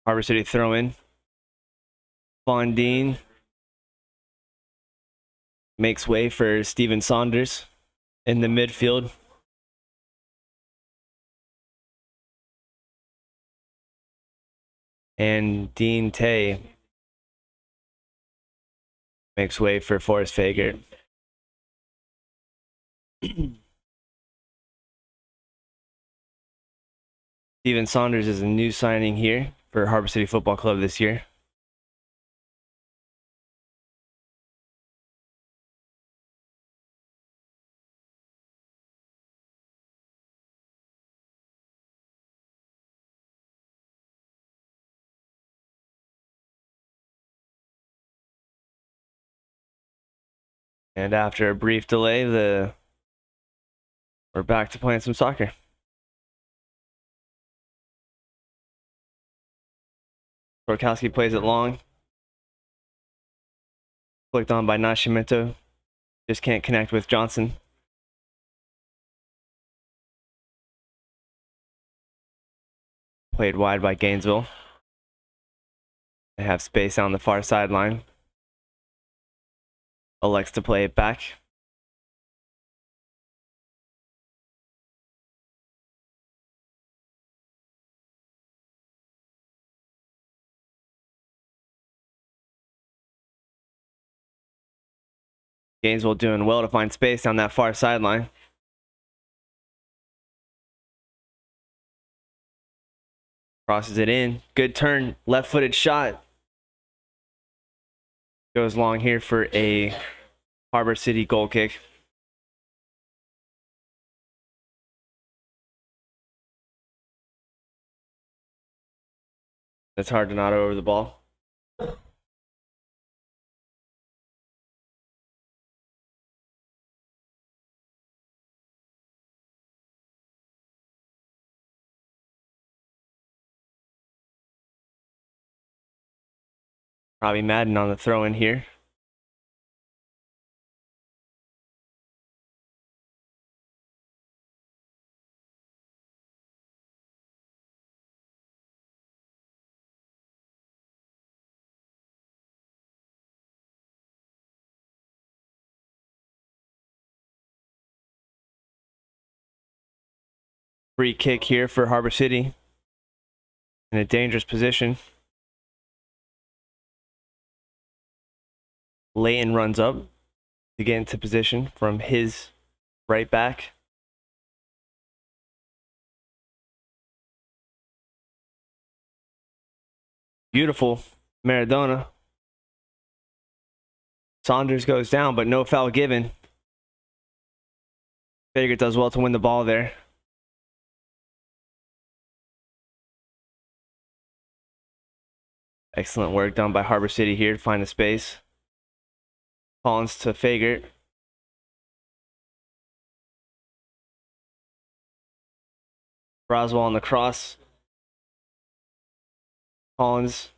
Harbor City throw in. Von Dean makes way for Steven Saunders in the midfield. And Dean Tay makes way for Forrest Fager. Steven Saunders is a new signing here for Harbor City Football Club this year. And after a brief delay, we're back to playing some soccer. Torkowski plays it long. Clicked on by Nascimento. Just can't connect with Johnson. Played wide by Gainesville. They have space on the far sideline. Elects to play it back. Gainesville doing well to find space on that far sideline. Crosses it in. Good turn. Left-footed shot. Goes long here for a Harbor City goal kick. That's hard to not over the ball. Probably Madden on the throw in here. Free kick here for Harbor City. In a dangerous position. Layton runs up to get into position from his right back. Beautiful. Maradona. Saunders goes down, but no foul given. Fager does well to win the ball there. Excellent work done by Harbor City here to find the space. Collins to Fager. Roswell on the cross. Collins.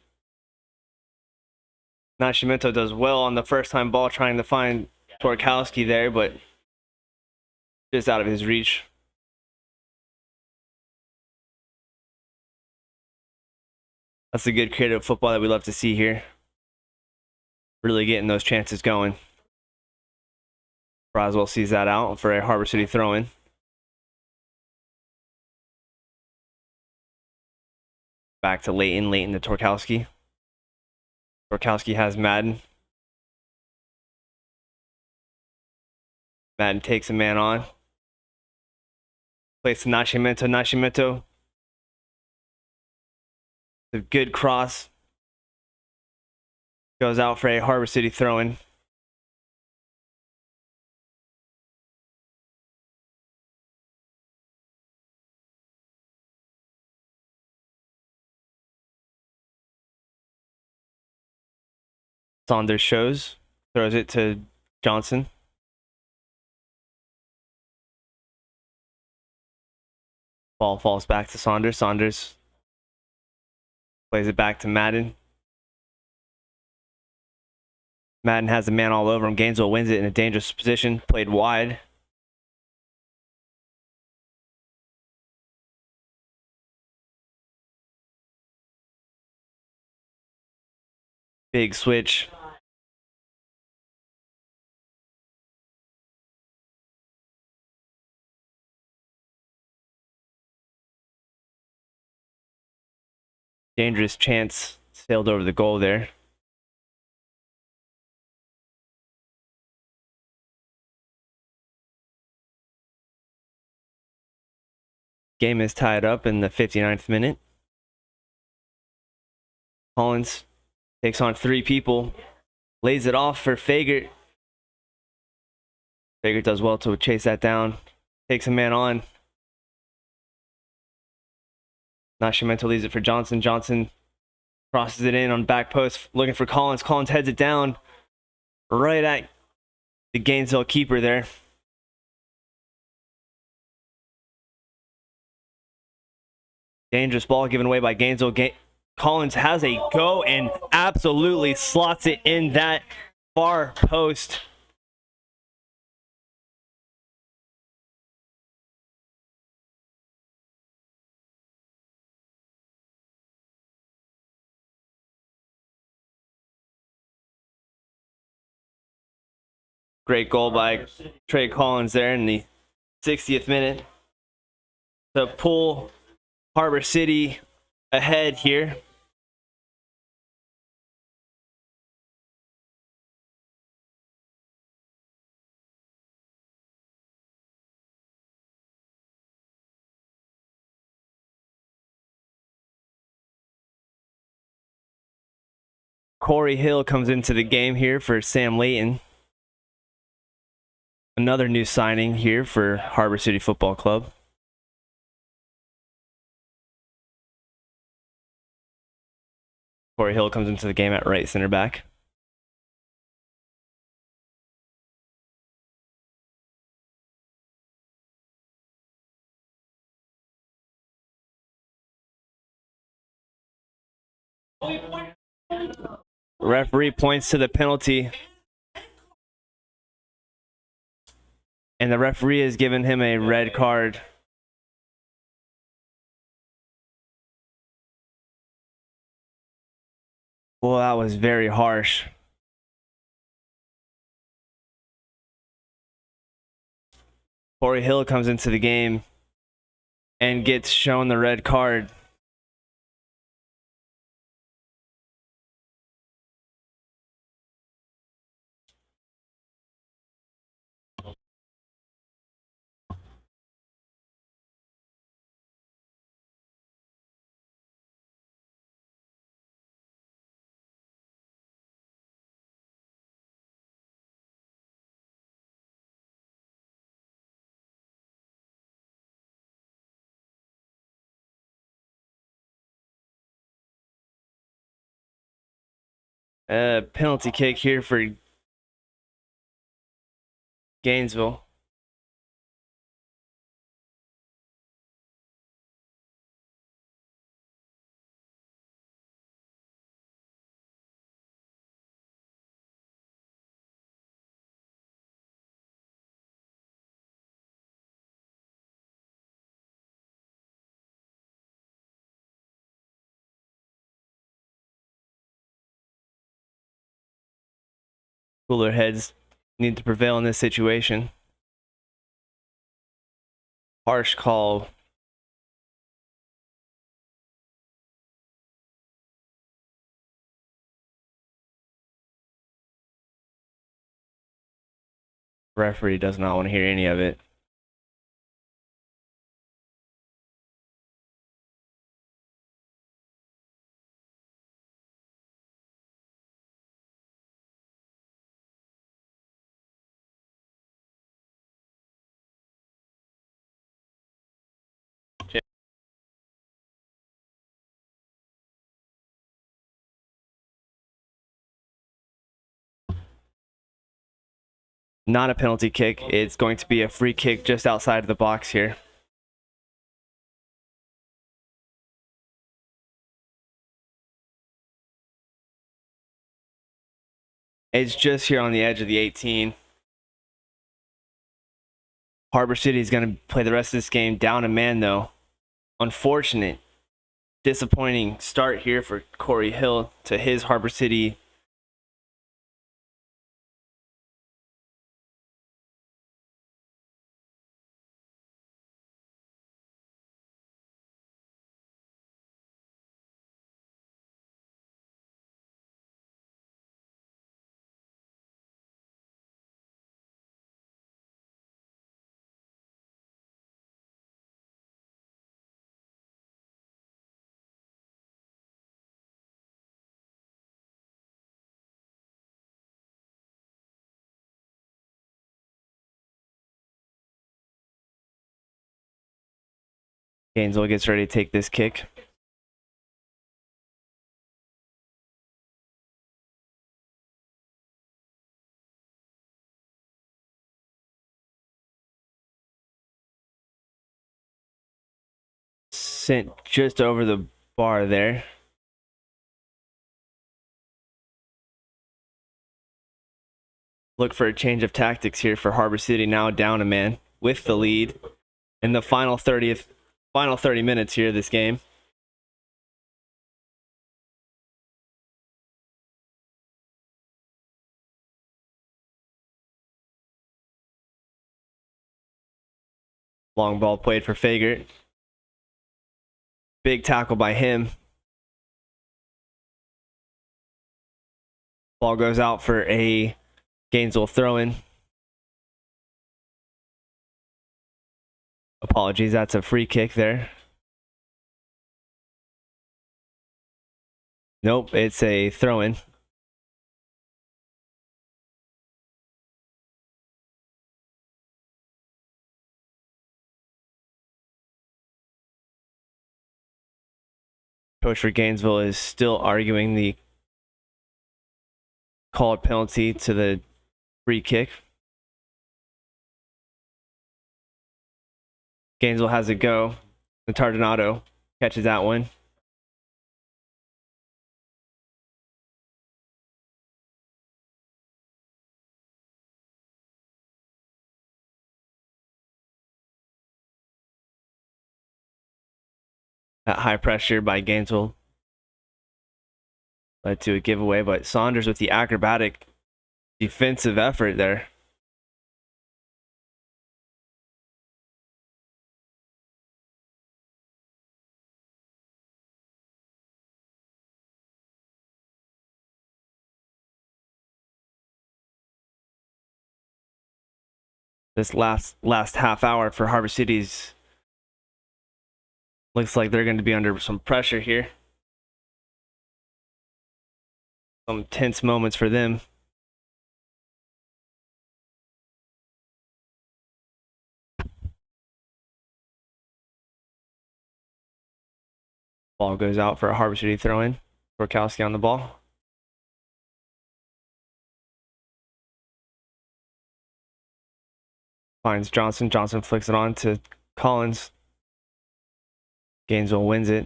Nascimento does well on the first time ball, trying to find Torkowski there, but just out of his reach. That's the good creative football that we love to see here. Really getting those chances going. Roswell sees that out for a Harbor City throw-in. Back to Layton to Torkowski. Torkowski has Madden. Madden takes a man on. Plays to Nascimento. Nascimento. A good cross. Goes out for a Harbor City throw-in. Saunders shows. Throws it to Johnson. Ball falls back to Saunders. Saunders plays it back to Madden. Madden has a man all over him. Gainesville wins it in a dangerous position. Played wide. Big switch. Dangerous chance. Sailed over the goal there. Game is tied up in the 59th minute. Collins takes on three people. Lays it off for Fager. Fager does well to chase that down. Takes a man on. Nascimento leaves it for Johnson. Johnson crosses it in on back post, looking for Collins. Collins heads it down right at the Gainesville keeper there. Dangerous ball given away by Gainesville. Collins has a go and absolutely slots it in that far post. Great goal by Trey Collins there in the 60th minute to pull Harbor City ahead here. Corey Hill comes into the game here for Sam Layton. Another new signing here for Harbor City Football Club. Corey Hill comes into the game at right center back. Referee points to the penalty. And the referee has given him a red card. Well, that was very harsh. Corey Hill comes into the game and gets shown the red card. Penalty kick here for Gainesville. Cooler heads need to prevail in this situation. Harsh call. Referee does not want to hear any of it. Not a penalty kick. It's going to be a free kick just outside of the box here. It's just here on the edge of the 18. Harbor City is going to play the rest of this game down a man, though. Unfortunate, disappointing start here for Corey Hill to his Harbor City. Gainesville gets ready to take this kick. Sent just over the bar there. Look for a change of tactics here for Harbor City, now down a man with the lead in the final 30 minutes here of this game. Long ball played for Fagert. Big tackle by him. Ball goes out for a Gainesville throw-in. Apologies, that's a free kick there. Nope, it's a throw-in. Coach for Gainesville is still arguing the called penalty to the free kick. Gainesville has a go. Tardinato catches that one. That high pressure by Gainesville led to a giveaway, but Saunders with the acrobatic defensive effort there. This last half hour for Harbor City's looks like they're going to be under some pressure here. Some tense moments for them. Ball goes out for a Harbor City throw-in. Borkowski on the ball. Finds Johnson. Johnson flicks it on to Collins. Gainesville wins it.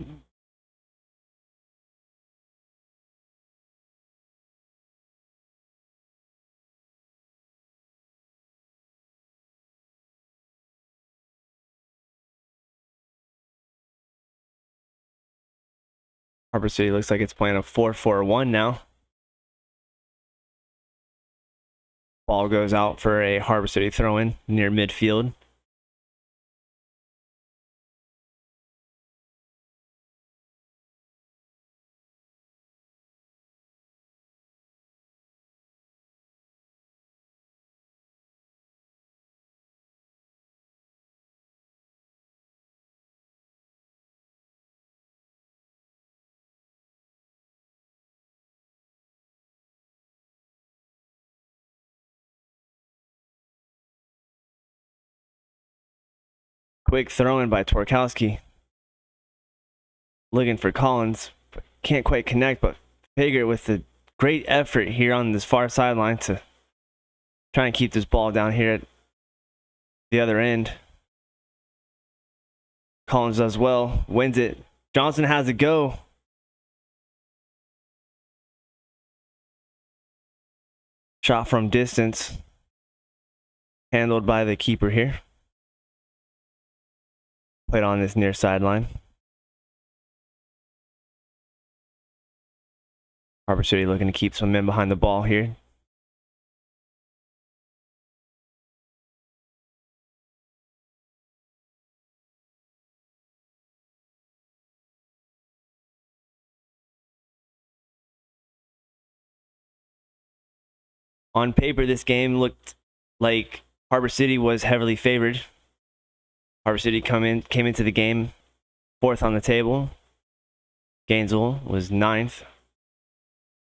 Harbor City looks like it's playing a 4-4-1 now. Ball goes out for a Harbor City throw-in near midfield. Quick throw-in by Torkowski. Looking for Collins, but can't quite connect, but Fager with a great effort here on this far sideline to try and keep this ball down here at the other end. Collins does well, wins it. Johnson has it go. Shot from distance. Handled by the keeper here. Played on this near sideline. Harbor City looking to keep some men behind the ball here. On paper, this game looked like Harbor City was heavily favored. Harbor City came into the game 4th on the table. Gainesville was 9th.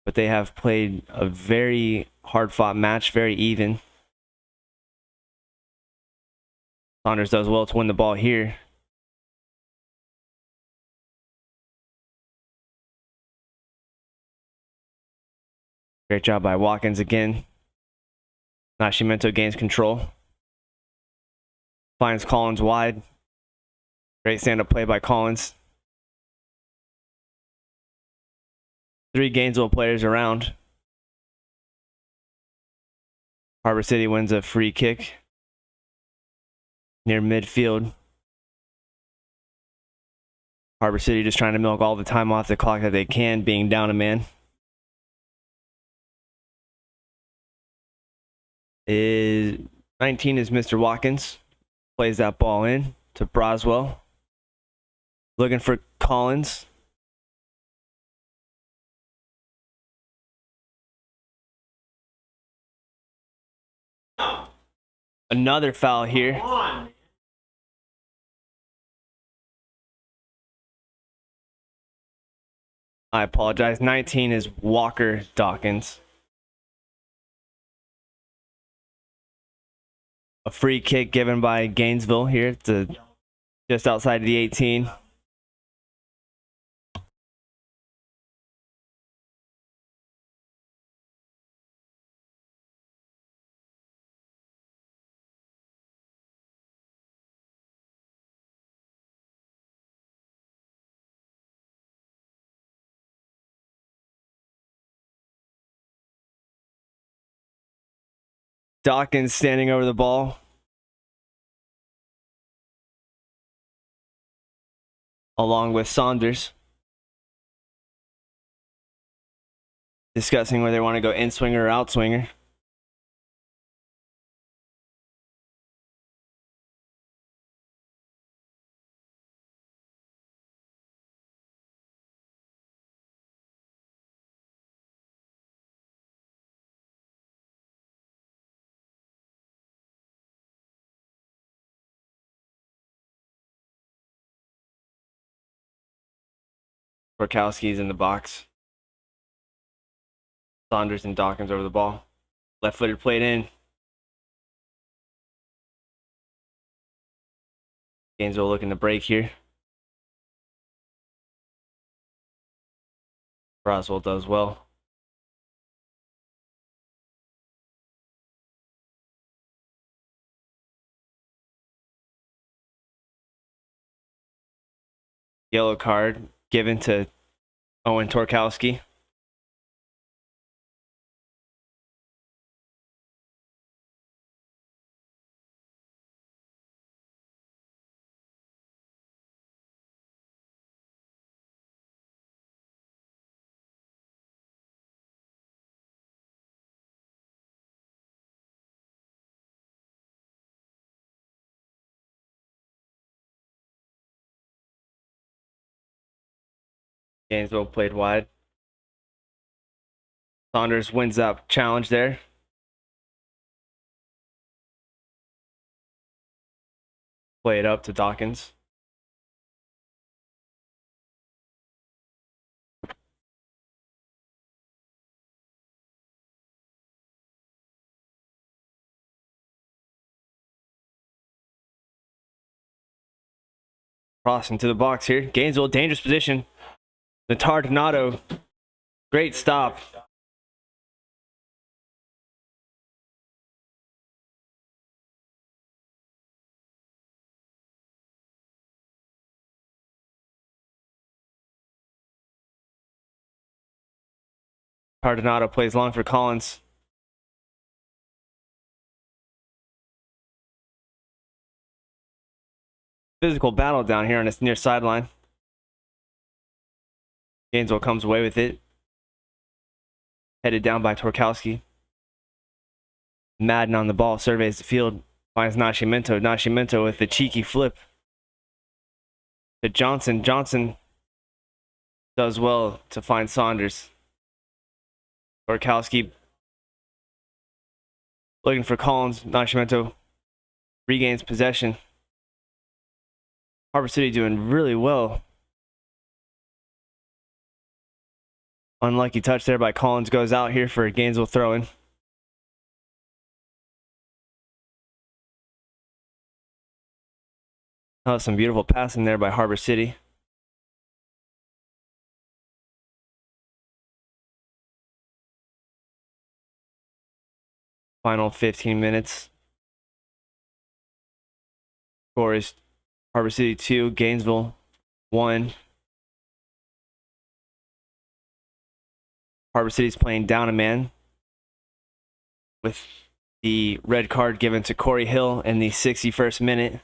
But they have played a very hard-fought match, very even. Saunders does well to win the ball here. Great job by Watkins again. Nascimento gains control. Finds Collins wide. Great stand-up play by Collins. 3 Gainesville players around. Harbor City wins a free kick near midfield. Harbor City just trying to milk all the time off the clock that they can, being down a man. 19 is Mr. Watkins. Plays that ball in to Broswell. Looking for Collins. Another foul here. I apologize. 19 is Walker Dawkins. A free kick given by Gainesville here to just outside of the 18. Dawkins standing over the ball. Along with Saunders. Discussing whether they want to go in-swinger or out-swinger. Borkowski's in the box. Saunders and Dawkins over the ball. Left-footed played in. Gainesville looking to break here. Broswell does well. Yellow card given to Owen Torkowski. Gainesville played wide. Saunders wins that challenge there. Play it up to Dawkins. Cross into the box here. Gainesville, dangerous position. Natar Donato, great stop. Donato plays long for Collins. Physical battle down here on this near sideline. Gainesville comes away with it. Headed down by Torkowski. Madden on the ball, surveys the field, finds Nascimento. Nascimento with the cheeky flip to Johnson. Johnson does well to find Saunders. Torkowski looking for Collins. Nascimento regains possession. Harbor City doing really well. Unlucky touch there by Collins, goes out here for a Gainesville throw-in. Oh, some beautiful passing there by Harbor City. Final 15 minutes. Score is Harbor City 2, Gainesville 1. Harbor City's playing down a man with the red card given to Corey Hill in the 61st minute.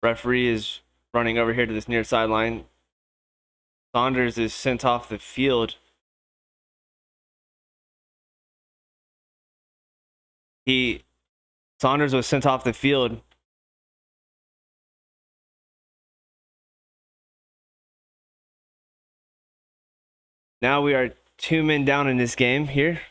Referee is running over here to this near sideline. Saunders is sent off the field. Saunders was sent off the field. Now we are 2 men down in this game here.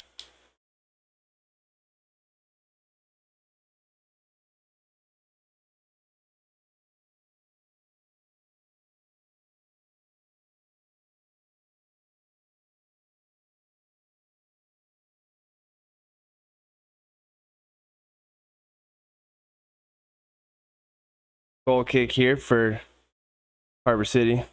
Goal kick here for Harbor City.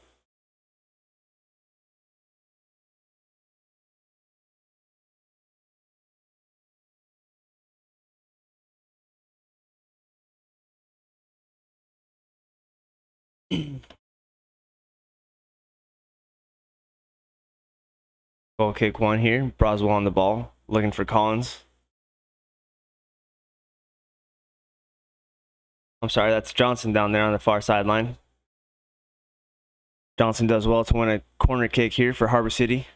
Goal kick one here. Broswell on the ball, looking for Collins. I'm sorry, that's Johnson down there on the far sideline. Johnson does well to win a corner kick here for Harbor City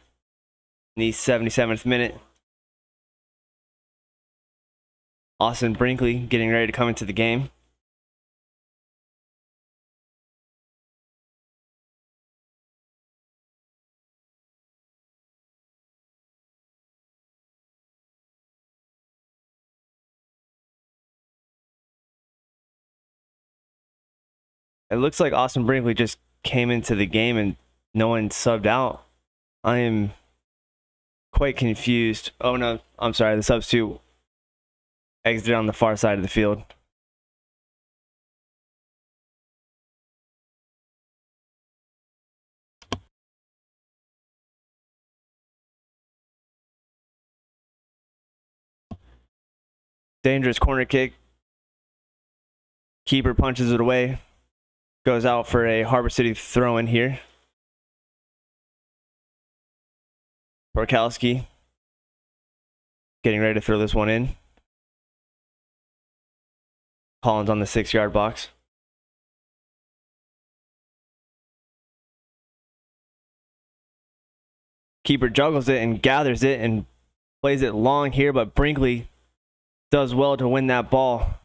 in the 77th minute. Austin Brinkley getting ready to come into the game. It looks like Austin Brinkley just came into the game and no one subbed out. I am quite confused. Oh no, I'm sorry, the substitute exited on the far side of the field. Dangerous corner kick. Keeper punches it away. Goes out for a Harbor City throw-in here. Borkowski getting ready to throw this one in. Collins on the 6-yard box. Keeper juggles it and gathers it and plays it long here, but Brinkley does well to win that ball.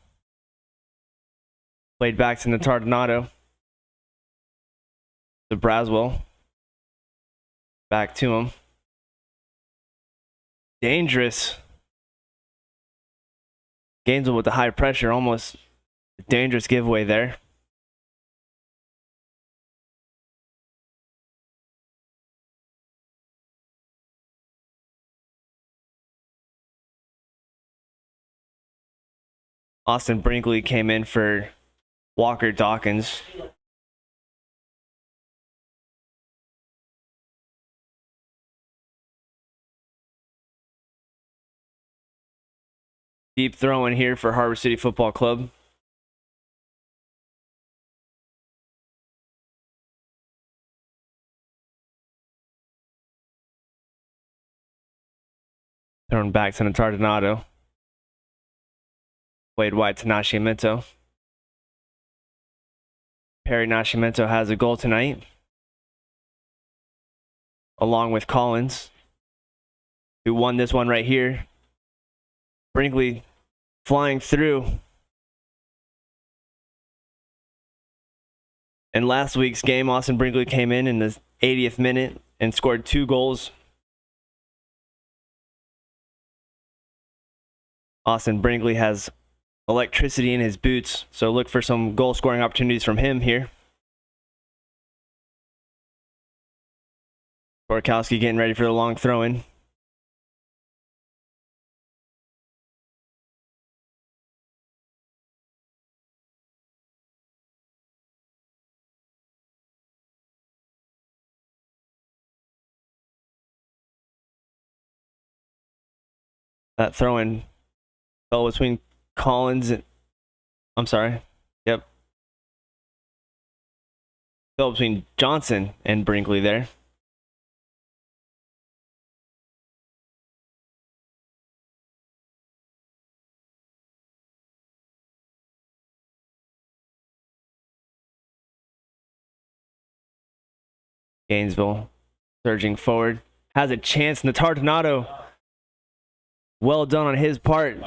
Played back to Natardinato. To Braswell. Back to him. Dangerous. Gainesville with the high pressure, almost a dangerous giveaway there. Austin Brinkley came in for Walker Dawkins. Deep throw in here for Harbor City Football Club. Thrown back to Natardinato. Played wide to Nascimento. Perry Nascimento has a goal tonight, along with Collins, who won this one right here. Brinkley flying through. In last week's game, Austin Brinkley came in the 80th minute and scored 2 goals. Austin Brinkley has electricity in his boots, so look for some goal scoring opportunities from him here. Borkowski getting ready for the long throw-in. That throw-in fell between Collins and... I'm sorry. Yep. Fell between Johnson and Brinkley there. Gainesville surging forward. Has a chance. Natardinato. Well done on his part.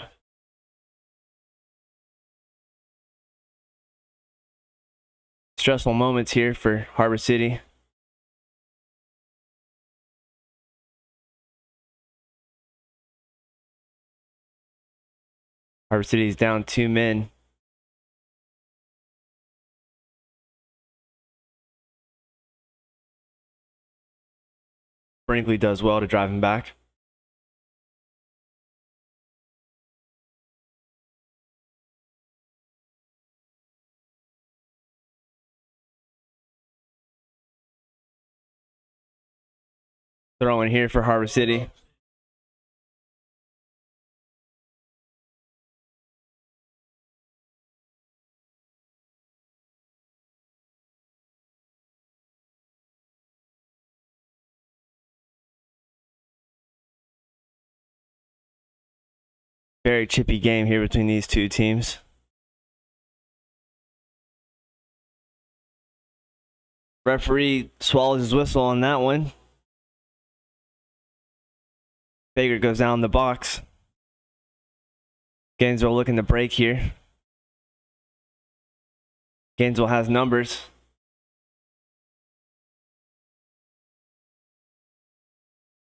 Stressful moments here for Harbor City. Harbor City's down 2 men. Brinkley does well to drive him back. Throw in here for Harbor City. Very chippy game here between these two teams. Referee swallows his whistle on that one. Baker goes down the box. Gainesville looking to break here. Gainesville has numbers.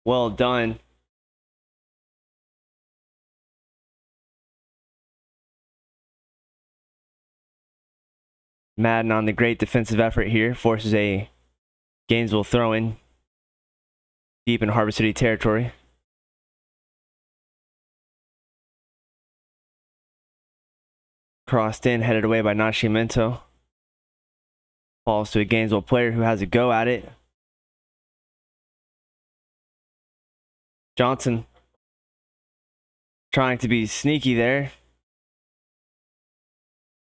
Well done. Madden on the great defensive effort here. Forces a Gainesville throw-in deep in Harbor City territory. Crossed in, headed away by Nascimento. Falls to a Gainesville player who has a go at it. Johnson trying to be sneaky there.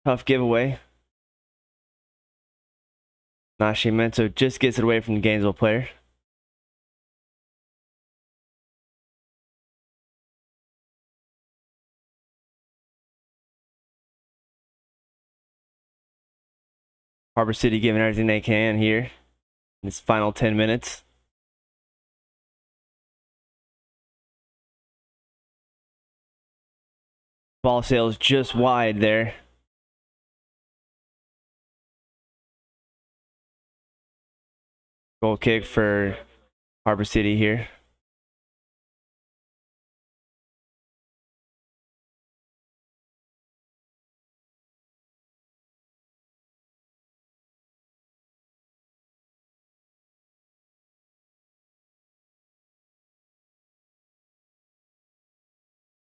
Tough giveaway. Nascimento just gets it away from the Gainesville player. Harbor City giving everything they can here in this final 10 minutes. Ball sails just wide there. Goal kick for Harbor City here.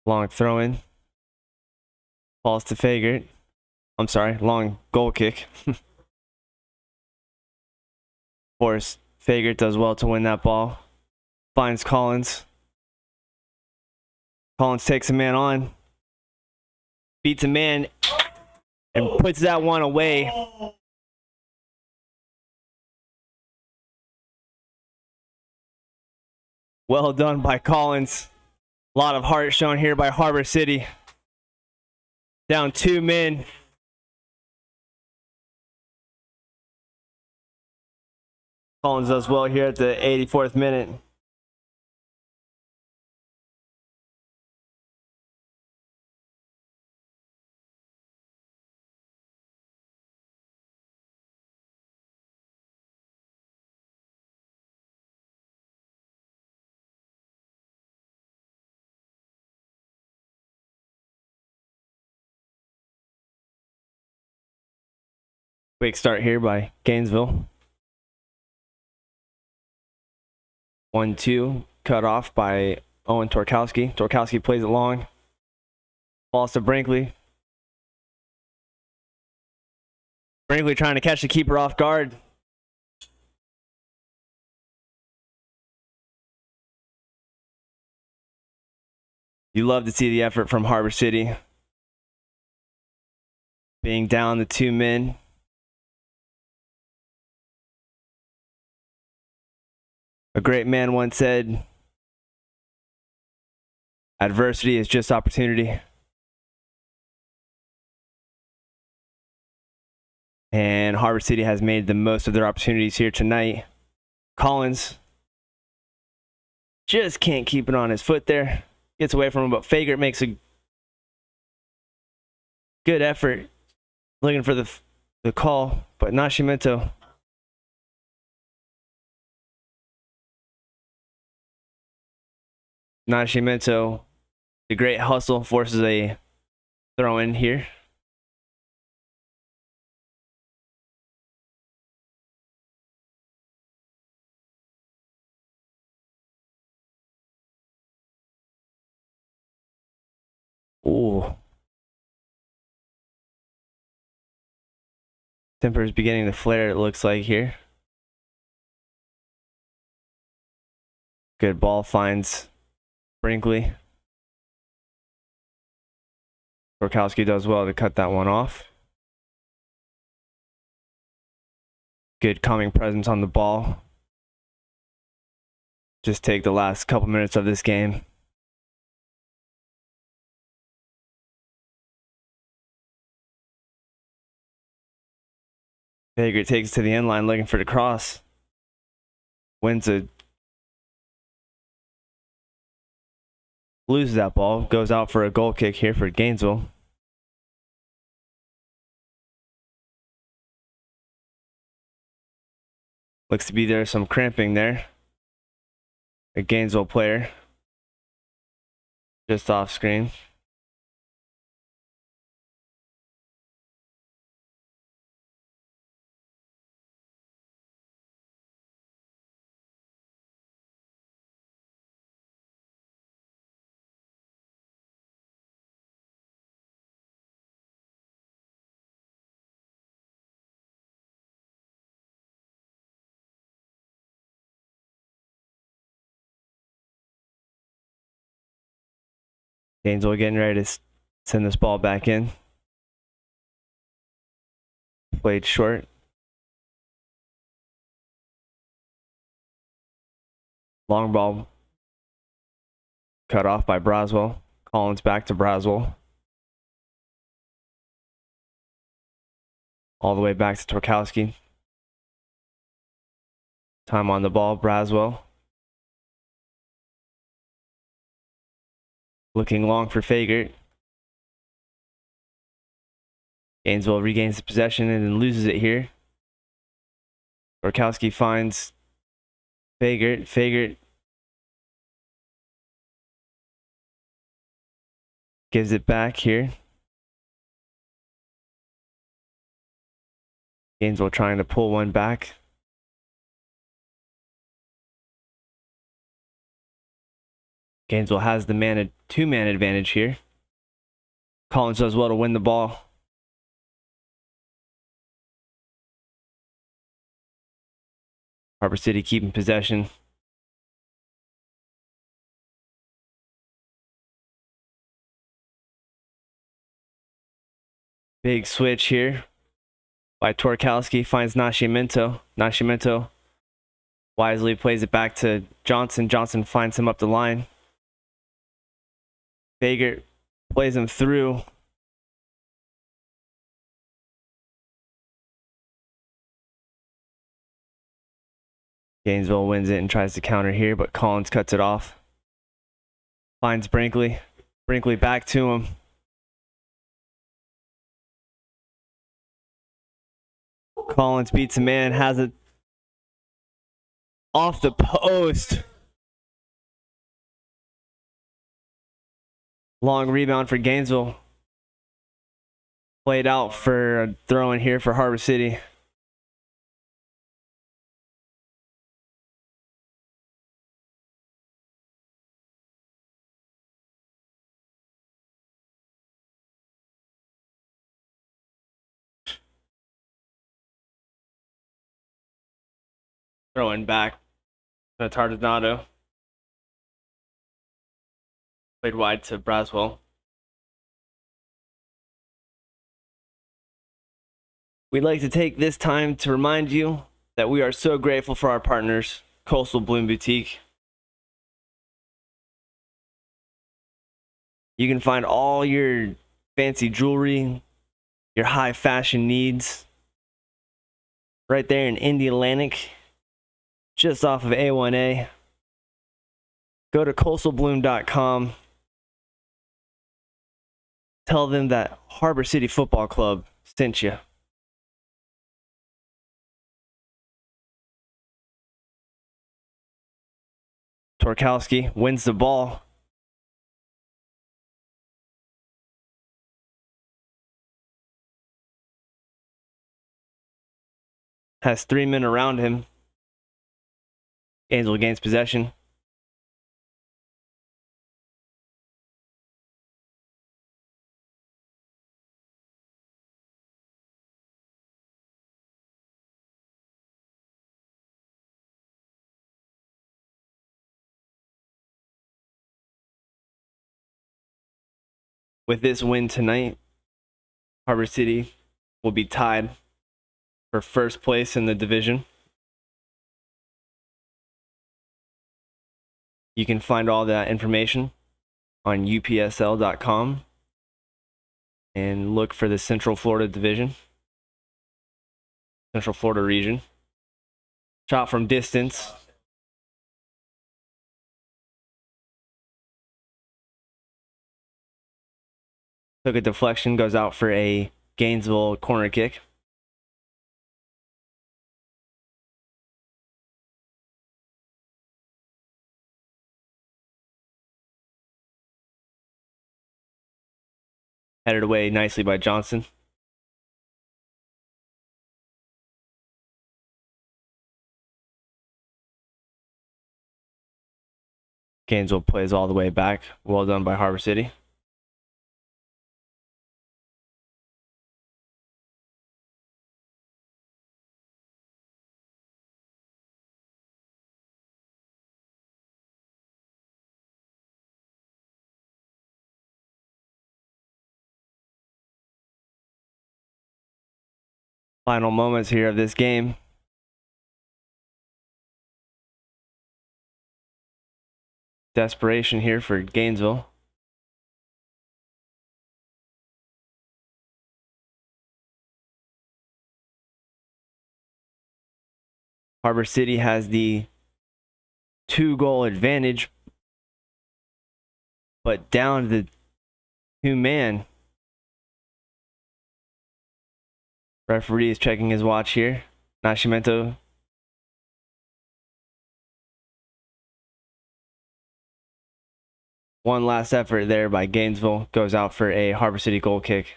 Long throw in. Falls to Fagert. I'm sorry, long goal kick. Of course, Fagert does well to win that ball. Finds Collins. Collins takes a man on. Beats a man and puts that one away. Well done by Collins. A lot of heart shown here by Harbor City. Down 2 men. Collins does well here at the 84th minute. Quick start here by Gainesville. 1-2, cut off by Owen Torkowski. Torkowski plays it long. Falls to Brinkley. Brinkley trying to catch the keeper off guard. You love to see the effort from Harbor City. Being down the 2 men. A great man once said, adversity is just opportunity. And Harbor City has made the most of their opportunities here tonight. Collins just can't keep it on his foot there. Gets away from him, but Fagert makes a good effort looking for the call, but Nascimento the great hustle, forces a throw in here. Ooh. Temper is beginning to flare, it looks like here. Good ball finds Brinkley. Torkowski does well to cut that one off. Good calming presence on the ball. Just take the last couple minutes of this game. Fagert takes it to the end line looking for the cross. Loses that ball. Goes out for a goal kick here for Gainesville. Looks to be there some cramping there. A Gainesville player. Just off screen. Gainesville getting ready to send this ball back in. Played short. Long ball cut off by Braswell. Collins back to Braswell. All the way back to Torkowski. Time on the ball, Braswell. Looking long for Fagert. Gainesville regains the possession and then loses it here. Torkowski finds Fagert. Fagert gives it back here. Gainesville trying to pull one back. Gainesville has the two-man advantage here. Collins does well to win the ball. Harbor City keeping possession. Big switch here by Torkowski. Finds Nascimento. Nascimento wisely plays it back to Johnson. Johnson finds him up the line. Fagert plays him through. Gainesville wins it and tries to counter here, but Collins cuts it off. Finds Brinkley. Brinkley back to him. Collins beats a man, has it off the post. Long rebound for Gainesville. Played out for a throw in here for Harbor City. Throwing back to Tardanato. Played wide to Braswell. We'd like to take this time to remind you that we are so grateful for our partners, Coastal Bloom Boutique. You can find all your fancy jewelry, your high fashion needs right there in Indy Atlantic, just off of A1A. Go to coastalbloom.com. Tell them that Harbor City Football Club sent you. Torkowski wins the ball. Has 3 men around him. Gainesville gains possession. With this win tonight, Harbor City will be tied for first place in the division. You can find all that information on UPSL.com and look for the Central Florida Division, Central Florida region. Shot from distance. Took a deflection, goes out for a Gainesville corner kick. Headed away nicely by Johnson. Gainesville plays all the way back. Well done by Harbor City. Final moments here of this game. Desperation here for Gainesville. Harbor City has the 2-goal advantage, but down to the 2-man. Referee is checking his watch here. Nascimento. One last effort there by Gainesville. Goes out for a Harbor City goal kick.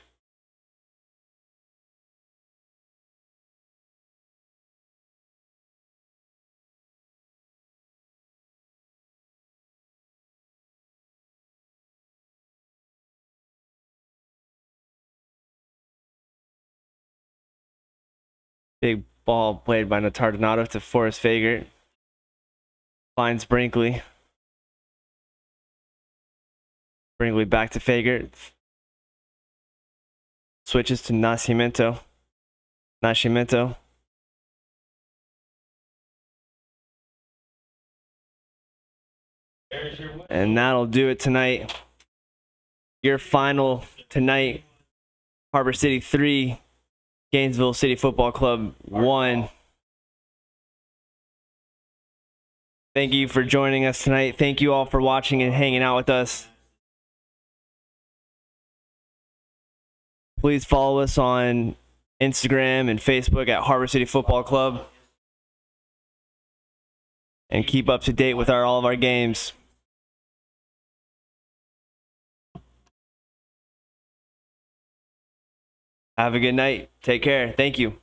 Big ball played by Natardinato to Forrest Fagert. Finds Brinkley. Brinkley back to Fagert. Switches to Nascimento. Nascimento. And that'll do it tonight. Your final tonight, Harbor City 3, Gainesville City Football Club 1. Thank you for joining us tonight. Thank you all for watching and hanging out with us. Please follow us on Instagram and Facebook at Harbor City Football Club. And keep up to date with all of our games. Have a good night. Take care. Thank you.